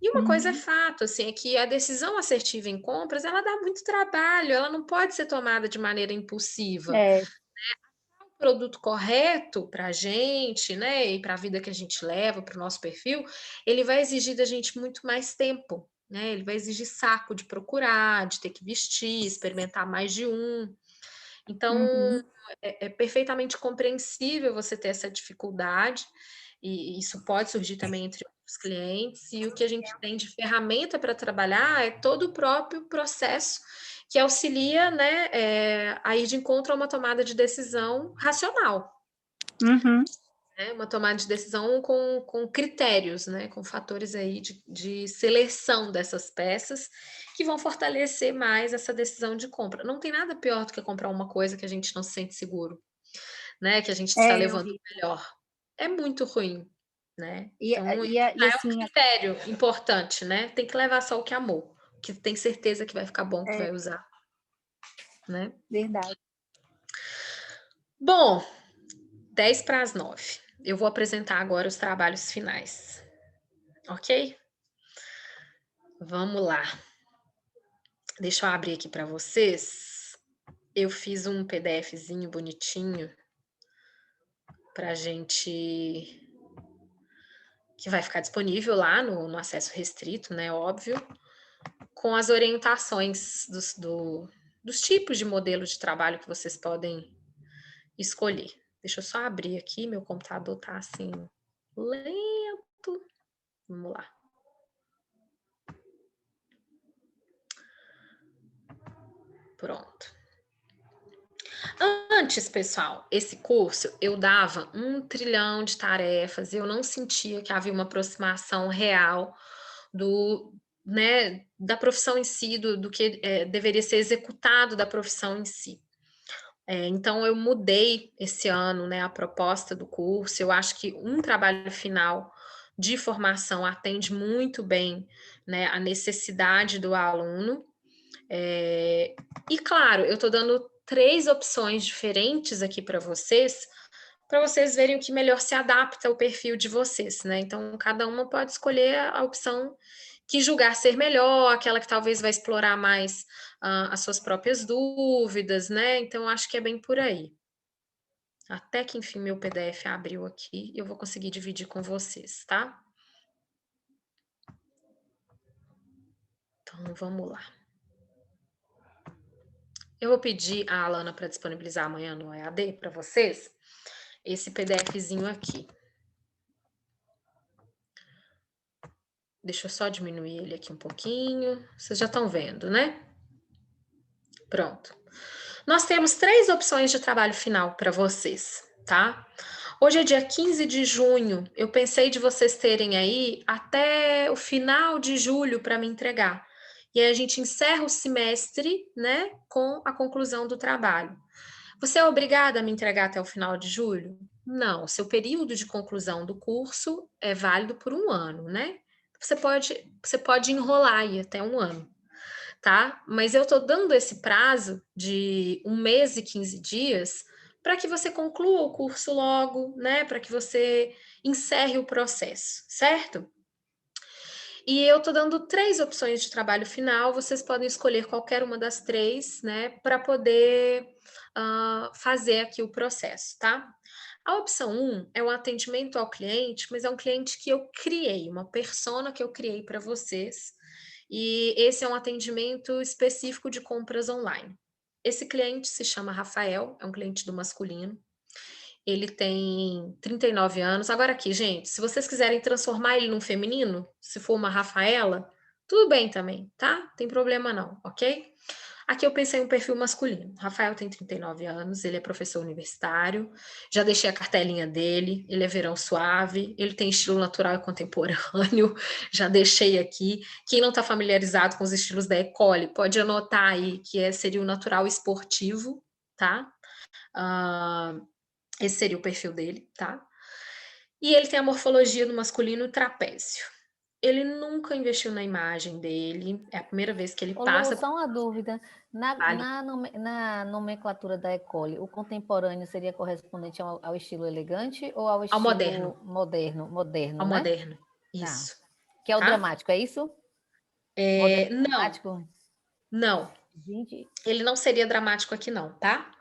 E uma coisa é fato, assim, é que a decisão assertiva em compras, ela dá muito trabalho, ela não pode ser tomada de maneira impulsiva. O produto correto para a gente, né, e para a vida que a gente leva, para o nosso perfil, ele vai exigir da gente muito mais tempo, né? Ele vai exigir saco de procurar, de ter que vestir, experimentar mais de um. Então, é perfeitamente compreensível você ter essa dificuldade, e isso pode surgir também entre os clientes, e o que a gente tem de ferramenta para trabalhar é todo o próprio processo que auxilia, né, a ir de encontro a uma tomada de decisão racional. Né? Uma tomada de decisão com critérios, né, com fatores aí de seleção dessas peças que vão fortalecer mais essa decisão de compra. Não tem nada pior do que comprar uma coisa que a gente não se sente seguro, né, que a gente está levando o melhor. É muito ruim, né? Então, isso é um critério importante, né? Tem que levar só o que amou, que tem certeza que vai ficar bom, que vai usar, né? Verdade. Bom, 10 para as 9. Eu vou apresentar agora os trabalhos finais, ok? Vamos lá. Deixa eu abrir aqui para vocês. Eu fiz um PDFzinho bonitinho para gente, que vai ficar disponível lá no acesso restrito, né? Óbvio, com as orientações dos tipos de modelo de trabalho que vocês podem escolher. Deixa eu só abrir aqui, meu computador tá assim lento. Vamos lá. Pronto. Antes, pessoal, esse curso eu dava 1 trilhão de tarefas, eu não sentia que havia uma aproximação real da profissão em si, do que deveria ser executado da profissão em si. Então, eu mudei esse ano, né, a proposta do curso. Eu acho que um trabalho final de formação atende muito bem, né, a necessidade do aluno. E, claro, eu estou dando 3 opções diferentes aqui para vocês verem o que melhor se adapta ao perfil de vocês, né? Então, cada uma pode escolher a opção que julgar ser melhor, aquela que talvez vai explorar mais as suas próprias dúvidas, né? Então, acho que é bem por aí. Até que, enfim, meu PDF abriu aqui e eu vou conseguir dividir com vocês, tá? Então, vamos lá. Eu vou pedir a Alana para disponibilizar amanhã no EAD para vocês esse PDFzinho aqui. Deixa eu só diminuir ele aqui um pouquinho. Vocês já estão vendo, né? Pronto. Nós temos 3 opções de trabalho final para vocês, tá? Hoje é dia 15 de junho. Eu pensei de vocês terem aí até o final de julho para me entregar. E aí a gente encerra o semestre, né, com a conclusão do trabalho. Você é obrigada a me entregar até o final de julho? Não, seu período de conclusão do curso é válido por 1 ano, né? Você pode enrolar aí até 1 ano, tá? Mas eu tô dando esse prazo de 1 mês e 15 dias para que você conclua o curso logo, né? Para que você encerre o processo, certo? E eu tô dando 3 opções de trabalho final, vocês podem escolher qualquer uma das 3, né? Para poder fazer aqui o processo, tá? A opção 1 é o atendimento ao cliente, mas é um cliente que eu criei, uma persona que eu criei para vocês. E esse é um atendimento específico de compras online. Esse cliente se chama Rafael, é um cliente do masculino. Ele tem 39 anos. Agora aqui, gente, se vocês quiserem transformar ele num feminino, se for uma Rafaela, tudo bem também, tá? Tem problema não, ok? Aqui eu pensei em um perfil masculino. Rafael tem 39 anos, ele é professor universitário, já deixei a cartelinha dele, ele é verão suave, ele tem estilo natural e contemporâneo, já deixei aqui. Quem não está familiarizado com os estilos da Ecole, pode anotar aí que seria o natural esportivo, tá? Esse seria o perfil dele, tá? E ele tem a morfologia do masculino trapézio. Ele nunca investiu na imagem dele, é a primeira vez que ele Ô, Lu, passa. só uma dúvida. Vale. Na nomenclatura da Ecole, o contemporâneo seria correspondente ao estilo elegante ou ao estilo moderno. Moderno, Ao né? moderno, Tá. isso. Que é o Tá? dramático, é isso? Não, Dramático? não. Gente, Ele não seria dramático aqui não, tá?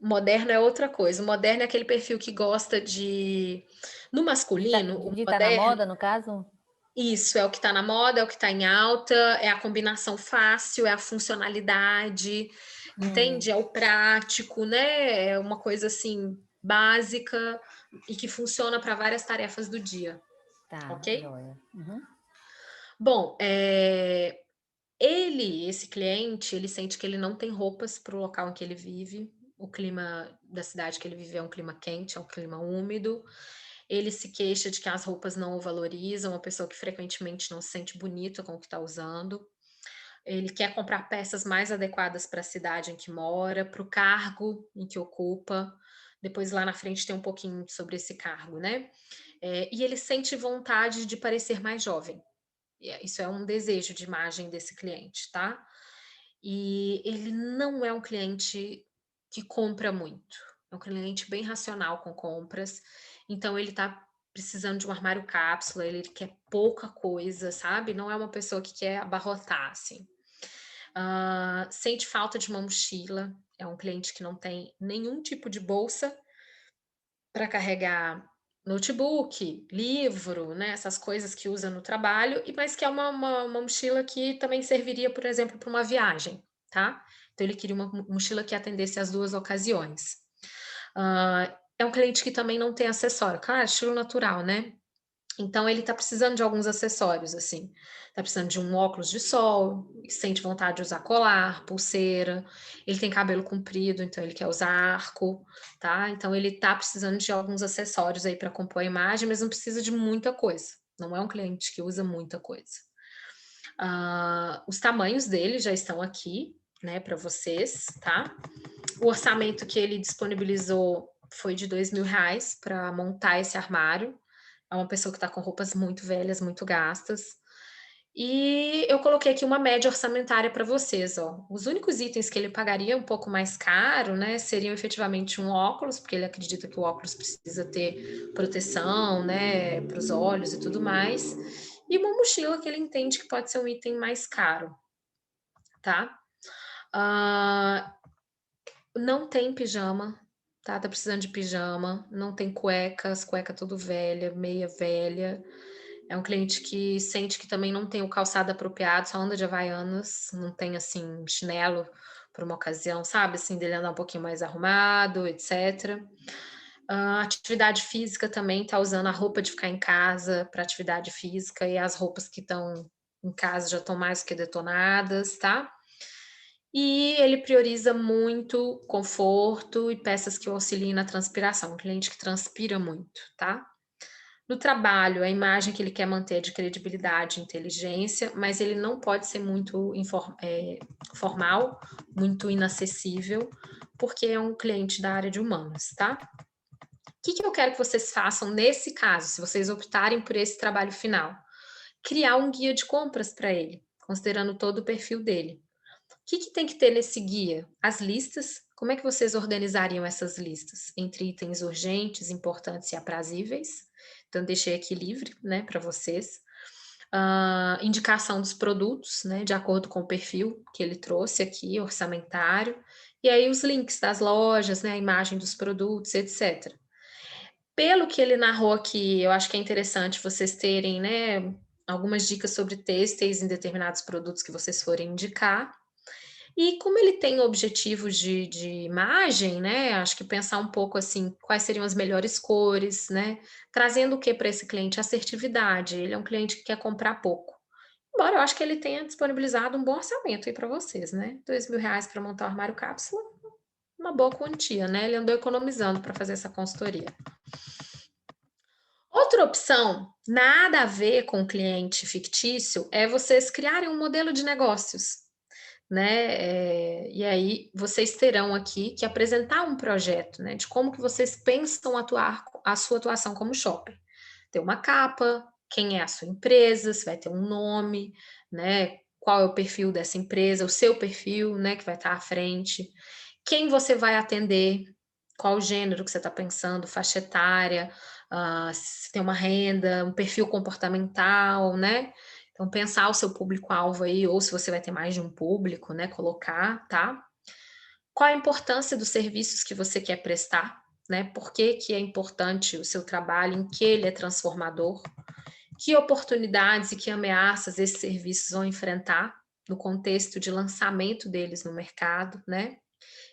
Moderno é outra coisa. O moderno é aquele perfil que gosta de... No masculino, o tá na moderno... moda, no caso? Isso, é o que está na moda, é o que está em alta, é a combinação fácil, é a funcionalidade, entende? É o prático, né? É uma coisa assim básica e que funciona para várias tarefas do dia, Tá, ok? joia. Uhum. Bom, esse cliente, ele sente que ele não tem roupas para o local em que ele vive. O clima da cidade que ele vive é um clima quente, é um clima úmido. Ele se queixa de que as roupas não o valorizam, uma pessoa que frequentemente não se sente bonita com o que está usando. Ele quer comprar peças mais adequadas para a cidade em que mora, para o cargo em que ocupa. Depois lá na frente tem um pouquinho sobre esse cargo, né? E ele sente vontade de parecer mais jovem. Isso é um desejo de imagem desse cliente, tá? E ele não é um cliente que compra muito. É um cliente bem racional com compras. Então ele tá precisando de um armário cápsula, ele quer pouca coisa, sabe? Não é uma pessoa que quer abarrotar, assim. Sente falta de uma mochila. É um cliente que não tem nenhum tipo de bolsa para carregar notebook, livro, né, essas coisas que usa no trabalho, mas que é uma mochila que também serviria, por exemplo, para uma viagem, tá? Então ele queria uma mochila que atendesse às duas ocasiões. É um cliente que também não tem acessório, claro, estilo natural, né? Então ele tá precisando de alguns acessórios, assim. Tá precisando de um óculos de sol, sente vontade de usar colar, pulseira. Ele tem cabelo comprido, então ele quer usar arco, tá? Então ele tá precisando de alguns acessórios aí para compor a imagem, mas não precisa de muita coisa. Não é um cliente que usa muita coisa. Os tamanhos dele já estão aqui, né, para vocês, tá? O orçamento que ele disponibilizou foi de R$ 2.000 para montar esse armário. É uma pessoa que está com roupas muito velhas, muito gastas. E eu coloquei aqui uma média orçamentária para vocês, ó. Os únicos itens que ele pagaria um pouco mais caro, né, seriam efetivamente um óculos, porque ele acredita que o óculos precisa ter proteção, né, para os olhos e tudo mais. E uma mochila que ele entende que pode ser um item mais caro, tá? Não tem pijama, tá? Tá precisando de pijama, não tem cueca tudo velha, meia velha. É um cliente que sente que também não tem o calçado apropriado, só anda de Havaianas, não tem, assim, chinelo para uma ocasião, sabe? Assim, dele andar um pouquinho mais arrumado, etc. Atividade física também, tá usando a roupa de ficar em casa para atividade física e as roupas que estão em casa já estão mais que detonadas, tá? E ele prioriza muito conforto e peças que o auxiliem na transpiração, um cliente que transpira muito, tá? No trabalho, a imagem que ele quer manter é de credibilidade e inteligência, mas ele não pode ser muito formal, muito inacessível, porque é um cliente da área de humanas, tá? O que eu quero que vocês façam nesse caso, se vocês optarem por esse trabalho final? Criar um guia de compras para ele, considerando todo o perfil dele. O que tem que ter nesse guia? As listas. Como é que vocês organizariam essas listas? Entre itens urgentes, importantes e aprazíveis. Então, deixei aqui livre, né, para vocês. Indicação dos produtos, né, de acordo com o perfil que ele trouxe aqui, orçamentário. E aí os links das lojas, né, a imagem dos produtos, etc. Pelo que ele narrou aqui, eu acho que é interessante vocês terem, né, algumas dicas sobre têxteis em determinados produtos que vocês forem indicar. E como ele tem objetivos de imagem, né, acho que pensar um pouco, assim, quais seriam as melhores cores, né, trazendo o que para esse cliente? Assertividade, ele é um cliente que quer comprar pouco. Embora eu acho que ele tenha disponibilizado um bom orçamento aí para vocês, né, R$ 2.000 para montar o armário cápsula, uma boa quantia, né, ele andou economizando para fazer essa consultoria. Outra opção, nada a ver com o cliente fictício, é vocês criarem um modelo de negócios, né? E aí vocês terão aqui que apresentar um projeto, né? De como que vocês pensam atuar a sua atuação como shopper. Ter uma capa, quem é a sua empresa, se vai ter um nome, né? Qual é o perfil dessa empresa, o seu perfil, né? Que vai estar à frente. Quem você vai atender, qual o gênero que você está pensando, faixa etária, se tem uma renda, um perfil comportamental, né? Então, pensar o seu público-alvo aí, ou se você vai ter mais de um público, né? Colocar, tá? Qual a importância dos serviços que você quer prestar, né? Por que que é importante o seu trabalho, em que ele é transformador? Que oportunidades e que ameaças esses serviços vão enfrentar no contexto de lançamento deles no mercado, né?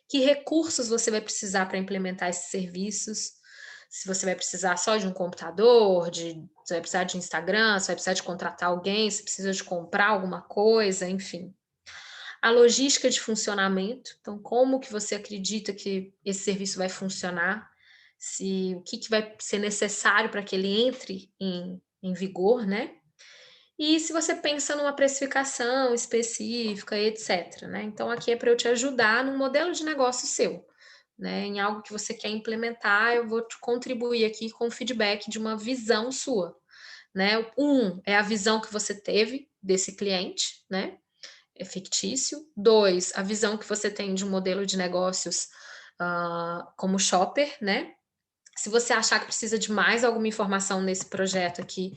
Que recursos você vai precisar para implementar esses serviços? Se você vai precisar só de um computador, você vai precisar de Instagram, você vai precisar de contratar alguém, se precisa de comprar alguma coisa, enfim. A logística de funcionamento, então como que você acredita que esse serviço vai funcionar? O que vai ser necessário para que ele entre em vigor, né? E se você pensa numa precificação específica, etc, né? Então aqui é para eu te ajudar num modelo de negócio seu, né? Em algo que você quer implementar, eu vou te contribuir aqui com o feedback de uma visão sua, né? É a visão que você teve desse cliente, né? É fictício. 2, a visão que você tem de um modelo de negócios como shopper, né? Se você achar que precisa de mais alguma informação nesse projeto aqui,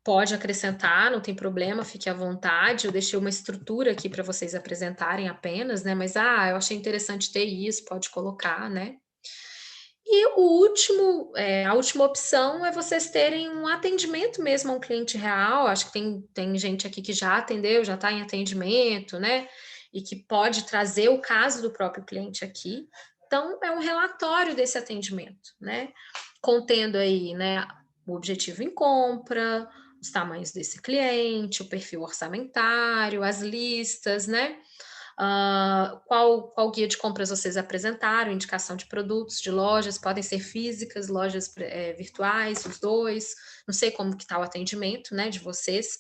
pode acrescentar, não tem problema, fique à vontade. Eu deixei uma estrutura aqui para vocês apresentarem apenas, né? Mas eu achei interessante ter isso, pode colocar, né? E a última opção é vocês terem um atendimento mesmo a um cliente real. Acho que tem gente aqui que já atendeu, já está em atendimento, né? E que pode trazer o caso do próprio cliente aqui. Então, é um relatório desse atendimento, né? Contendo aí, né, o objetivo em compra, os tamanhos desse cliente, o perfil orçamentário, as listas, né? Qual guia de compras vocês apresentaram, indicação de produtos, de lojas, podem ser físicas, lojas virtuais, os dois, não sei como que está o atendimento, né, de vocês.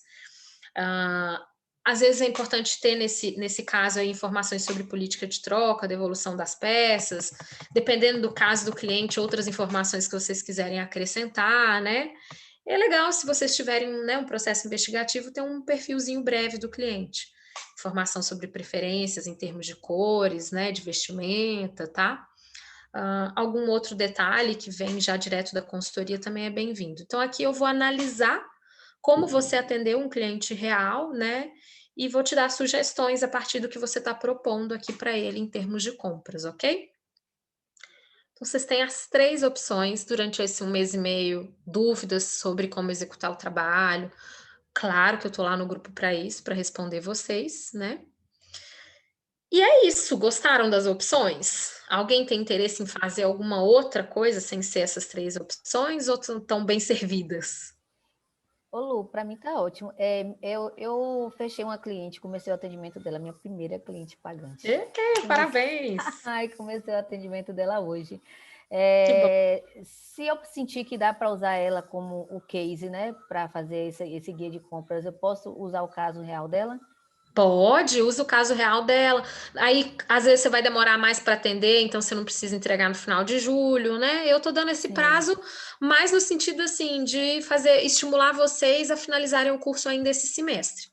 Às vezes é importante ter nesse caso aí informações sobre política de troca, devolução das peças, dependendo do caso do cliente, outras informações que vocês quiserem acrescentar, né? É legal se vocês tiverem, né, um processo investigativo, ter um perfilzinho breve do cliente. Informação sobre preferências em termos de cores, né, de vestimenta, tá? Algum outro detalhe que vem já direto da consultoria também é bem-vindo. Então, aqui eu vou analisar como você atendeu um cliente real, né? E vou te dar sugestões a partir do que você está propondo aqui para ele em termos de compras, ok? Então, vocês têm as 3 opções durante esse 1 mês e meio, dúvidas sobre como executar o trabalho. Claro que eu estou lá no grupo para isso, para responder vocês, né? E é isso, gostaram das opções? Alguém tem interesse em fazer alguma outra coisa sem ser essas 3 opções ou estão bem servidas? Ô, Lu, para mim tá ótimo. Eu fechei uma cliente, comecei o atendimento dela, minha primeira cliente pagante. Parabéns! Ai, comecei o atendimento dela hoje. Que bom. Se eu sentir que dá para usar ela como o case, né, para fazer esse guia de compras, eu posso usar o caso real dela? Pode, usa o caso real dela. Aí, às vezes, você vai demorar mais para atender, então você não precisa entregar no final de julho, né? Eu tô dando esse Sim. prazo mais no sentido, assim, de estimular vocês a finalizarem o curso ainda esse semestre.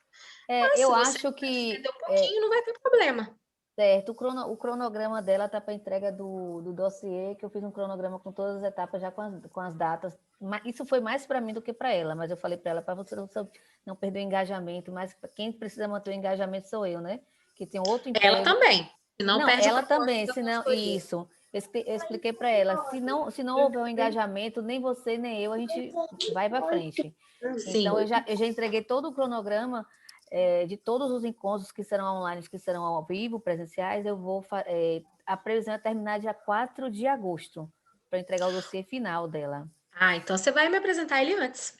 Mas Eu se você acho que estender um pouquinho, não vai ter problema. certo, o cronograma dela está para entrega do dossiê, que eu fiz um cronograma com todas as etapas, já com as datas. Isso foi mais para mim do que para ela, mas eu falei para ela, para você não perder o engajamento, mas quem precisa manter o engajamento sou eu, né? Que tem outro emprego. Ela também. Se não perde ela o propósito também, da senão, consultoria. isso. Eu expliquei para ela, se não houver um engajamento, nem você, nem eu, a gente vai para frente. Sim. Então, eu já entreguei todo o cronograma. de todos os encontros que serão online, que serão ao vivo, presenciais, eu vou... a previsão é terminar dia 4 de agosto, para entregar o dossiê final dela. Ah, então você vai me apresentar ele antes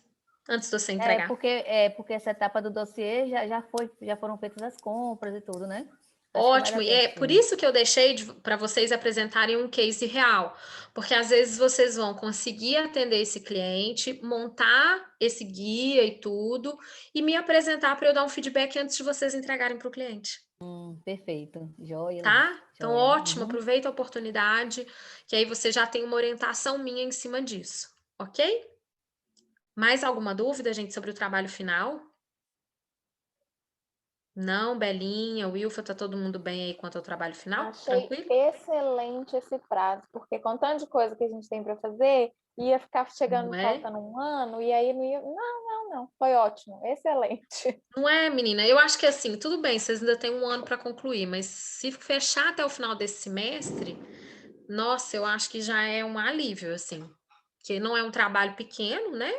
de você entregar. Porque essa etapa do dossiê já foram feitas as compras e tudo, né? Ótimo, e é por isso que eu deixei para vocês apresentarem um case real, porque às vezes vocês vão conseguir atender esse cliente, montar esse guia e tudo, e me apresentar para eu dar um feedback antes de vocês entregarem para o cliente. Perfeito, joia. Tá? Então, joia. ótimo, aproveita a oportunidade, que aí você já tem uma orientação minha em cima disso, ok? Mais alguma dúvida, gente, sobre o trabalho final? Não, Belinha, Wilfa, tá todo mundo bem aí quanto ao trabalho final? Achei Tranquilo? excelente esse prazo, porque com tanto de coisa que a gente tem para fazer, ia ficar chegando, Não é? faltando um ano, e aí não ia... Não, foi ótimo, excelente. Não é, menina? Eu acho que assim, tudo bem, vocês ainda têm um ano para concluir, mas se fechar até o final desse semestre, nossa, eu acho que já é um alívio, assim, que não é um trabalho pequeno, né?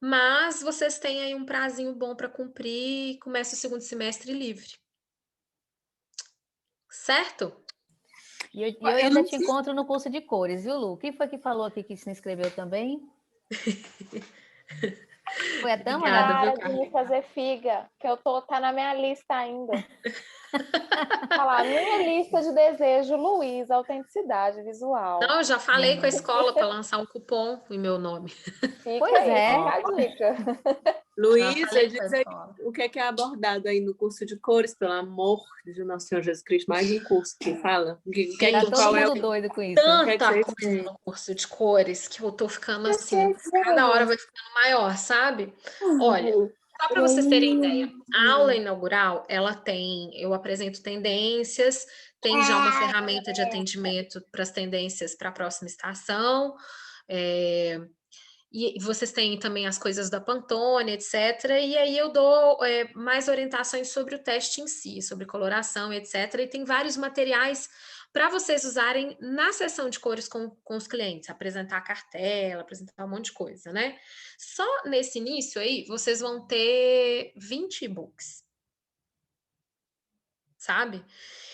Mas vocês têm aí um prazinho bom para cumprir e começa o segundo semestre livre. Certo? E eu ainda te encontro no curso de cores, viu, Lu? Quem foi que falou aqui que se inscreveu também? Foi a Tâmara? Obrigada, Para de me fazer figa, que tá na minha lista ainda. Falar, minha lista de desejo, Luiz, autenticidade visual. Não, eu já falei com a escola para lançar um cupom em meu nome. Fica a dica. Luísa, diz aí o que é abordado aí no curso de cores, pelo amor de Nosso Senhor Jesus Cristo, mais um curso que fala. Todo mundo doido com isso. Tanta coisa no curso de cores que eu tô ficando assim, cada hora vai ficando maior, sabe? Olha, só para vocês terem ideia, a aula inaugural, eu apresento tendências, tem já uma ferramenta de atendimento para as tendências para a próxima estação, e vocês têm também as coisas da Pantone, etc. E aí eu dou mais orientações sobre o teste em si, sobre coloração, etc. E tem vários materiais para vocês usarem na sessão de cores com os clientes, apresentar a cartela, apresentar um monte de coisa, né? Só nesse início aí, vocês vão ter 20 e-books, sabe?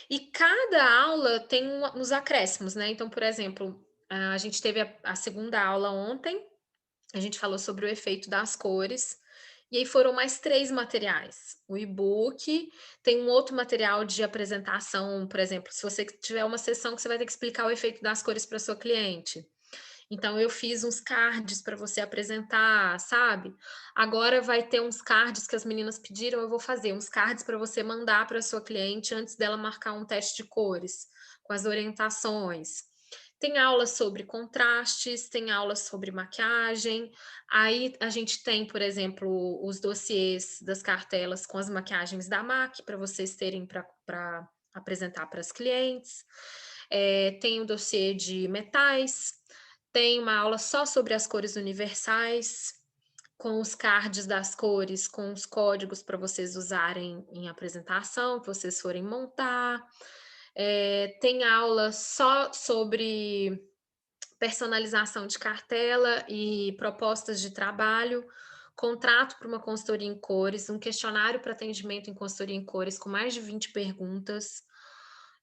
E cada aula tem uns acréscimos, né? Então, por exemplo, a gente teve a segunda aula ontem, a gente falou sobre o efeito das cores, e aí foram mais 3 materiais. O e-book, tem um outro material de apresentação, por exemplo, se você tiver uma sessão que você vai ter que explicar o efeito das cores para sua cliente. Então, eu fiz uns cards para você apresentar, sabe? Agora vai ter uns cards que as meninas pediram, eu vou fazer uns cards para você mandar para sua cliente antes dela marcar um teste de cores, com as orientações. Tem aulas sobre contrastes, tem aulas sobre maquiagem. Aí a gente tem, por exemplo, os dossiês das cartelas com as maquiagens da MAC para vocês terem para apresentar para as clientes. Tem o dossiê de metais, tem uma aula só sobre as cores universais, com os cards das cores, com os códigos para vocês usarem em apresentação, que vocês forem montar. Tem aula só sobre personalização de cartela e propostas de trabalho, contrato para uma consultoria em cores, um questionário para atendimento em consultoria em cores com mais de 20 perguntas,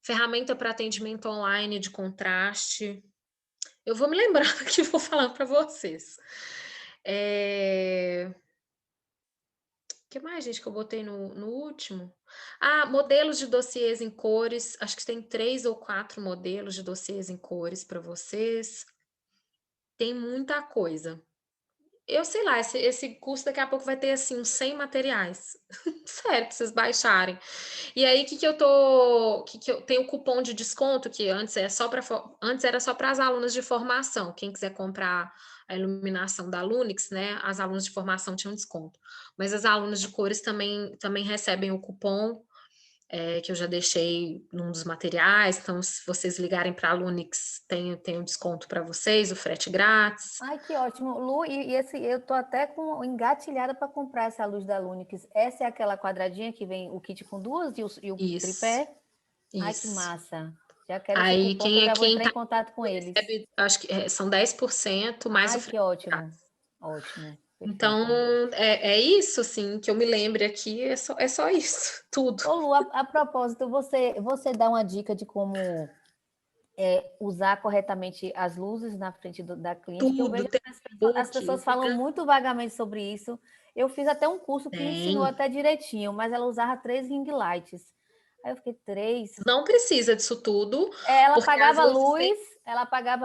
ferramenta para atendimento online de contraste. Eu vou me lembrando aqui e vou falando para vocês. O que mais, gente, que eu botei no último? Modelos de dossiês em cores. Acho que tem 3 ou 4 modelos de dossiês em cores para vocês. Tem muita coisa. Eu sei lá, esse curso daqui a pouco vai ter, assim, uns 100 materiais. Sério, para vocês baixarem. E aí, que eu tenho o cupom de desconto, que antes era só para as alunas de formação. Quem quiser comprar a iluminação da Lunix, né? As alunas de formação tinham desconto. Mas as alunas de cores também recebem o cupom, que eu já deixei num dos materiais. Então, se vocês ligarem para a Lunix, tem um desconto para vocês, o frete grátis. Ai, que ótimo. Lu, eu tô até engatilhada para comprar essa luz da Lunix. Essa é aquela quadradinha que vem o kit com duas e o tripé? Ai, que massa. Já quero esse cupom, que eu já vou entrar em contato com eles. Acho que são 10% mais o frete que ótimo. grátis. Ótimo. Então, é isso, assim, que eu me lembre aqui, é só isso, tudo. Ô, Lu, a propósito, você dá uma dica de como usar corretamente as luzes na frente da cliente, que eu Tudo, vejo tem as book, pessoas falam muito vagamente sobre isso. Eu fiz até um curso que ensinou tem. até direitinho, mas ela usava 3 ring lights. Aí eu fiquei, 3? Não precisa disso tudo, Ela porque às apagava a vezes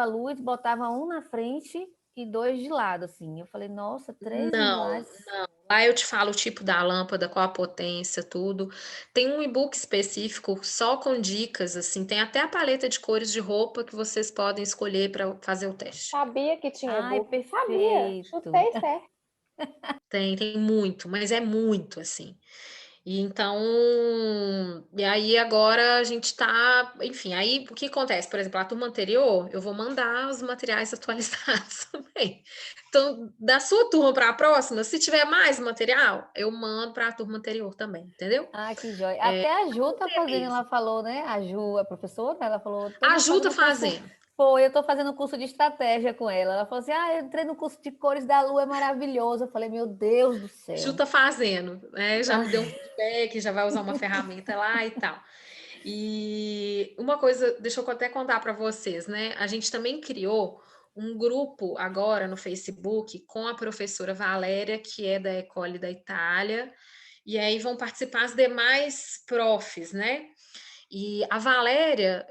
tem... luz, botava um na frente e 2 de lado, assim. Eu falei, nossa, 3 ring Não, lights. não. Lá eu te falo o tipo da lâmpada, qual a potência, tudo. Tem um e-book específico só com dicas, assim. Tem até a paleta de cores de roupa que vocês podem escolher para fazer o teste. Sabia que tinha Ai, e-book? Sabia, perfeito. chutei certo. Tem muito, mas é muito, assim. E então, e aí agora a gente tá, enfim, aí o que acontece? Por exemplo, a turma anterior, eu vou mandar os materiais atualizados também. Então, da sua turma para a próxima, se tiver mais material, eu mando para a turma anterior também, entendeu? Ah, que joia. Até a Ju tá fazendo, Beleza. ela falou, né? A Ju, a professora, ela falou, A tô Ju tá fazendo curso. fazendo. Foi, eu tô fazendo curso de estratégia com ela. Ela falou assim: ah, eu entrei no curso de cores da Lua, é maravilhoso. Eu falei, meu Deus do Ju céu. tá fazendo, né? Já me deu um Ah, feedback, já vai usar uma ferramenta lá e tal. E uma coisa, deixa eu até contar para vocês, né? A gente também criou um grupo agora no Facebook com a professora Valéria, que é da École da Itália, e aí vão participar as demais profs, né? E a Valéria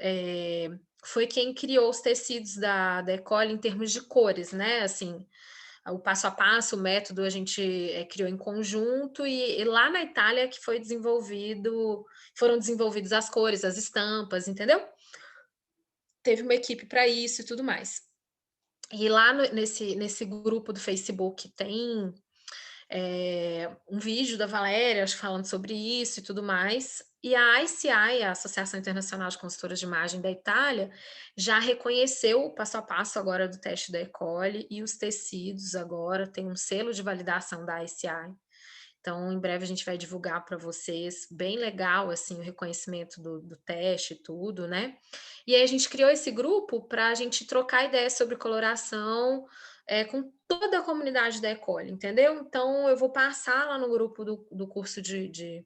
foi quem criou os tecidos da École em termos de cores, né? Assim, o passo a passo, o método a gente criou em conjunto e lá na Itália que foram desenvolvidas as cores, as estampas, entendeu? Teve uma equipe para isso e tudo mais. E lá nesse grupo do Facebook tem um vídeo da Valéria, acho que falando sobre isso e tudo mais. E a ICI, a Associação Internacional de Consultoras de Imagem da Itália, já reconheceu o passo a passo agora do teste da Ecole e os tecidos agora tem um selo de validação da ICI. Então, em breve a gente vai divulgar para vocês, bem legal, assim, o reconhecimento do teste e tudo, né? E aí a gente criou esse grupo para a gente trocar ideias sobre coloração com toda a comunidade da Ecole, entendeu? Então, eu vou passar lá no grupo do curso de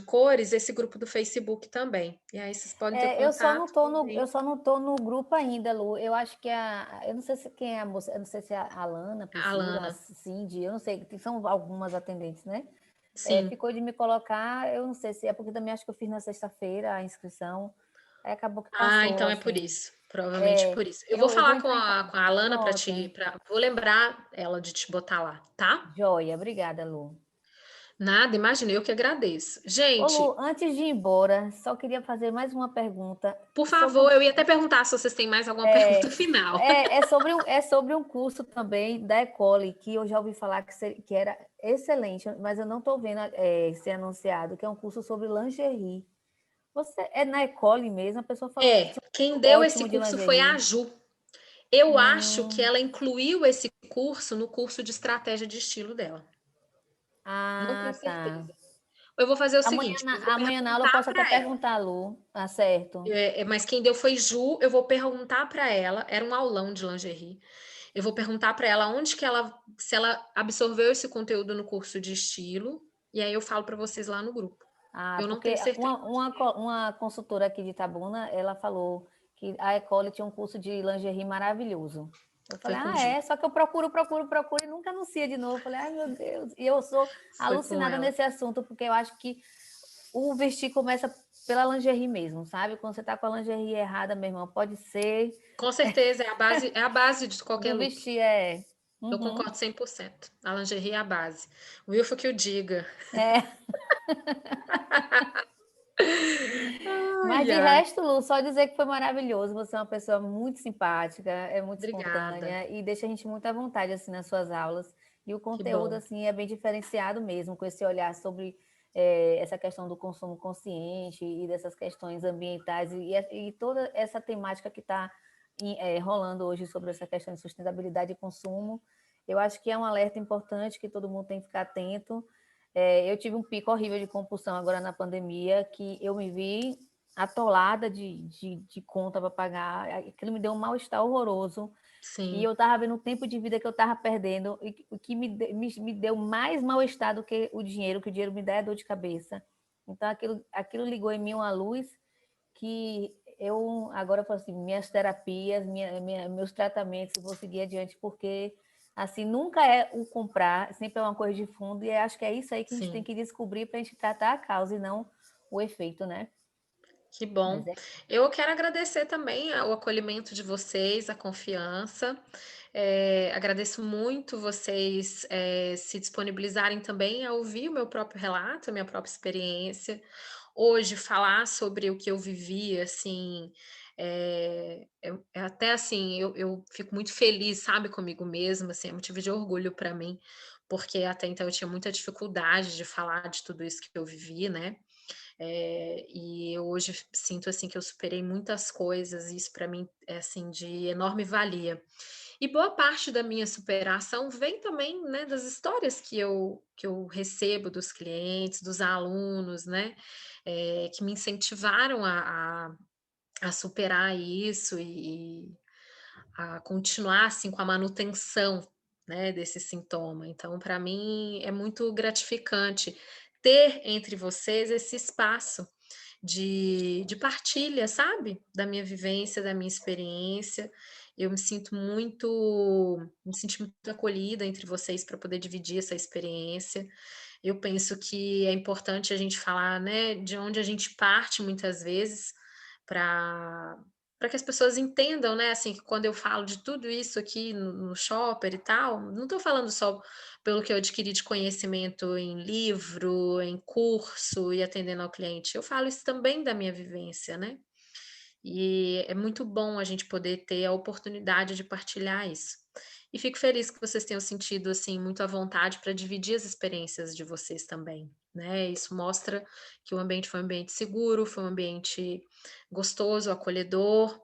cores, esse grupo do Facebook também. E aí vocês podem ter eu só contato eu também. só não tô no grupo ainda, Lu. Eu acho que eu não sei se quem é a moça, eu não sei se é a Alana, a A Priscila, a Alana, Cindy, eu não sei, são algumas atendentes, né? sim. Ficou de me colocar, eu não sei se é porque também acho que eu fiz na sexta-feira a inscrição, aí acabou que Ah, passou, então é por assim. isso. Provavelmente por isso. Eu vou Eu vou falar entrar em com a Alana para pronto. vou lembrar ela de te botar lá, tá? Joia, obrigada, Lu. Nada, imagina, eu que agradeço. Ô, Lu, Gente, antes de ir embora, só queria fazer mais uma pergunta por sobre favor, eu ia até perguntar se vocês têm mais alguma pergunta final. é sobre um curso também da Ecole, que eu já ouvi falar que era excelente, mas eu não estou vendo ser anunciado, que é um curso sobre lingerie. Você é na Ecole mesmo? A pessoa falou que tinha um Quem curso deu esse ótimo de curso foi a lingerie. Ju. Eu acho que Hum, ela incluiu esse curso no curso de estratégia de estilo dela. Não tenho tá. certeza. Eu vou fazer o Amanhã seguinte, eu vou amanhã na aula eu perguntar posso até para ela. perguntar, Lu. Tá certo. Mas quem deu foi Ju. Eu vou perguntar para ela. Era um aulão de lingerie. Eu vou perguntar para ela onde que se ela absorveu esse conteúdo no curso de estilo. E aí eu falo para vocês lá no grupo. Eu não Porque tenho certeza. uma consultora aqui de Itabuna, ela falou que a Ecole tinha um curso de lingerie maravilhoso. Eu Foi falei, com Ju. só que eu procuro e nunca anuncia de novo. Eu falei, ai meu Deus. E eu sou Foi com alucinada ela. nesse assunto, porque eu acho que o vestir começa pela lingerie mesmo, sabe? Quando você tá com a lingerie errada, meu irmão, pode ser Com certeza, é a base de qualquer do look. vestir, Eu Uhum. concordo 100%. A lingerie é a base. O Wilfo que o diga. É. Mas Ai, de ai. resto, Lu, só dizer que foi maravilhoso. Você é uma pessoa muito simpática, é muito Obrigada. espontânea e deixa a gente muito à vontade assim nas suas aulas. E o Que conteúdo bom. assim é bem diferenciado mesmo, com esse olhar sobre essa questão do consumo consciente e dessas questões ambientais e toda essa temática que está rolando hoje sobre essa questão de sustentabilidade e consumo. Eu acho que é um alerta importante que todo mundo tem que ficar atento. Eu tive um pico horrível de compulsão agora na pandemia, que eu me vi atolada de conta para pagar. Aquilo me deu um mal-estar horroroso. Sim. E eu estava vendo o tempo de vida que eu estava perdendo, e o que me deu mais mal-estar do que o dinheiro me dá é dor de cabeça. Então, aquilo ligou em mim uma luz que eu agora falo assim, minhas terapias, meus tratamentos, eu vou seguir adiante, porque assim, nunca é o comprar, sempre é uma coisa de fundo, e acho que é isso aí que a gente tem que descobrir para a gente tratar a causa e não o efeito, né? Que bom. Eu quero agradecer também o acolhimento de vocês, a confiança. Agradeço muito vocês se disponibilizarem também a ouvir o meu próprio relato, a minha própria experiência. Hoje, falar sobre o que eu vivi, assim, até assim, eu fico muito feliz, sabe, comigo mesma, assim, é motivo de orgulho para mim, porque até então eu tinha muita dificuldade de falar de tudo isso que eu vivi, né? E eu hoje sinto assim que eu superei muitas coisas, e isso para mim é assim de enorme valia. E boa parte da minha superação vem também, né, das histórias que eu recebo dos clientes, dos alunos, né, que me incentivaram a superar isso e a continuar assim com a manutenção, né, desse sintoma. Então, para mim é muito gratificante ter entre vocês esse espaço de partilha, sabe? Da minha vivência, da minha experiência. Eu me senti muito acolhida entre vocês para poder dividir essa experiência. Eu penso que é importante a gente falar, né, de onde a gente parte muitas vezes para que as pessoas entendam, né, assim, que quando eu falo de tudo isso aqui no Shopper e tal, não estou falando só pelo que eu adquiri de conhecimento em livro, em curso e atendendo ao cliente. Eu falo isso também da minha vivência, né? E é muito bom a gente poder ter a oportunidade de partilhar isso. E fico feliz que vocês tenham sentido assim muito à vontade para dividir as experiências de vocês também, né? Isso mostra que o ambiente foi um ambiente seguro, foi um ambiente gostoso, acolhedor.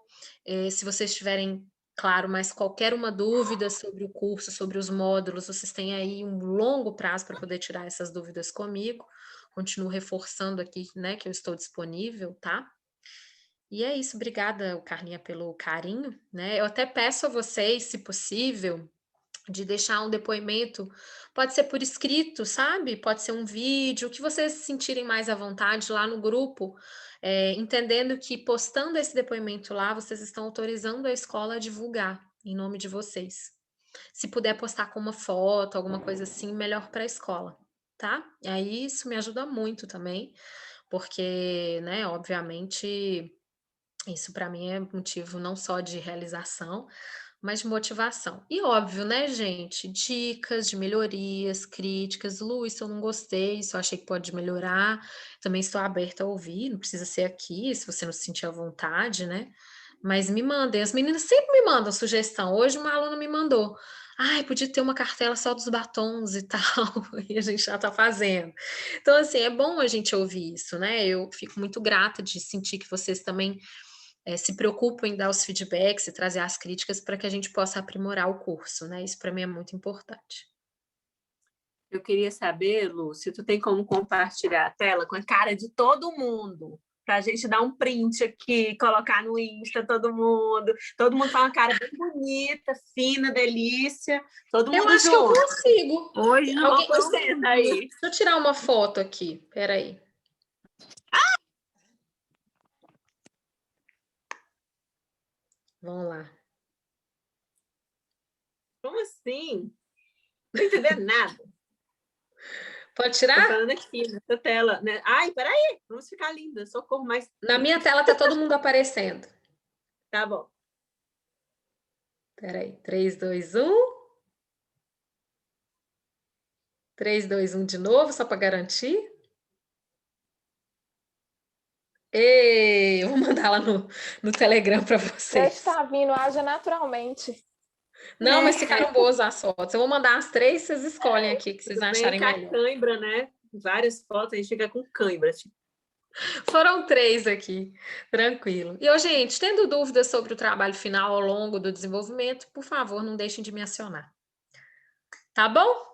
Se vocês tiverem, claro, mais qualquer uma dúvida sobre o curso, sobre os módulos, vocês têm aí um longo prazo para poder tirar essas dúvidas comigo. Continuo reforçando aqui, né, que eu estou disponível, tá? E é isso, obrigada, Carlinha, pelo carinho, né? Eu até peço a vocês, se possível, de deixar um depoimento, pode ser por escrito, sabe? Pode ser um vídeo, o que vocês se sentirem mais à vontade lá no grupo, entendendo que postando esse depoimento lá, vocês estão autorizando a escola a divulgar em nome de vocês. Se puder postar com uma foto, alguma coisa assim, melhor para a escola, tá? E aí isso me ajuda muito também, porque, né, obviamente isso para mim é motivo não só de realização, mas de motivação. E óbvio, né, gente? Dicas de melhorias, críticas. Lu, isso eu não gostei, isso eu achei que pode melhorar. Também estou aberta a ouvir, não precisa ser aqui, se você não se sentir à vontade, né? Mas me mandem, as meninas sempre me mandam sugestão. Hoje uma aluna me mandou. Ai, podia ter uma cartela só dos batons e tal, e a gente já está fazendo. Então, assim, é bom a gente ouvir isso, né? Eu fico muito grata de sentir que vocês também se preocupam em dar os feedbacks e trazer as críticas para que a gente possa aprimorar o curso, né? Isso para mim é muito importante. Eu queria saber, Lu, se tu tem como compartilhar a tela com a cara de todo mundo, para a gente dar um print aqui, colocar no Insta todo mundo fala uma cara bem bonita, fina, delícia, todo mundo Eu acho junto. que eu consigo. Hoje não Alguém, vou fazendo aí. Deixa eu tirar uma foto aqui, peraí. Vamos lá. Como assim? Não tô entendendo nada. Pode Tô tirar? falando aqui nessa tela, né? Ai, peraí, vamos ficar linda, socorro, mais. Na minha tela tá todo mundo aparecendo. Tá bom. Peraí, 3, 2, 1. 3, 2, 1 de novo, só para garantir. Eu vou mandar lá no Telegram para Já vocês. está vindo, haja naturalmente. Não, mas ficaram boas as fotos. Eu vou mandar as 3, vocês escolhem aqui que vocês acharem melhor. Cãibra, né? Várias fotos, a gente fica com cãibra. Tipo. Foram 3 aqui, tranquilo. E, gente, tendo dúvidas sobre o trabalho final ao longo do desenvolvimento, por favor, não deixem de me acionar. Tá bom?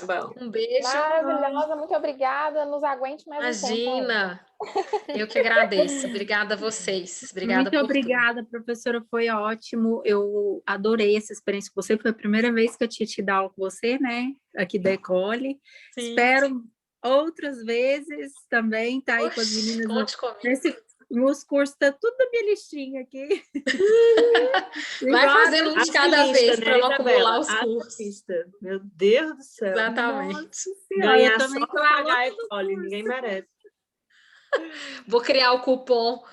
Bom, Um beijo. Maravilhosa, muito obrigada. Nos aguente mais um tempo ainda. Imagina. Eu que agradeço. Obrigada a vocês. Obrigada Muito por obrigada, professora, foi ótimo. Eu adorei essa experiência com você. Foi a primeira vez que eu tinha tido aula com você, né? Aqui da Ecole. Sim. Espero outras vezes também, tá aí com as Oxe, meninas. conte comigo. Meus cursos, tá tudo na minha listinha aqui. Vai fazendo um de cada vez para não acumular os Haja cursos. lista. Meu Deus do céu. Exatamente. Ganhar só para pagar a Ecole, ninguém merece. Vou criar o cupom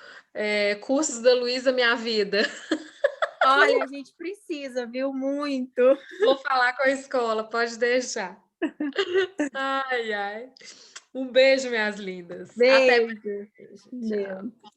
Cursos da Luísa Minha Vida. Olha, a gente precisa, viu? Muito. Vou falar com a escola, pode deixar. Ai, ai. Um beijo, minhas lindas. Beijo. Até mais. Tchau.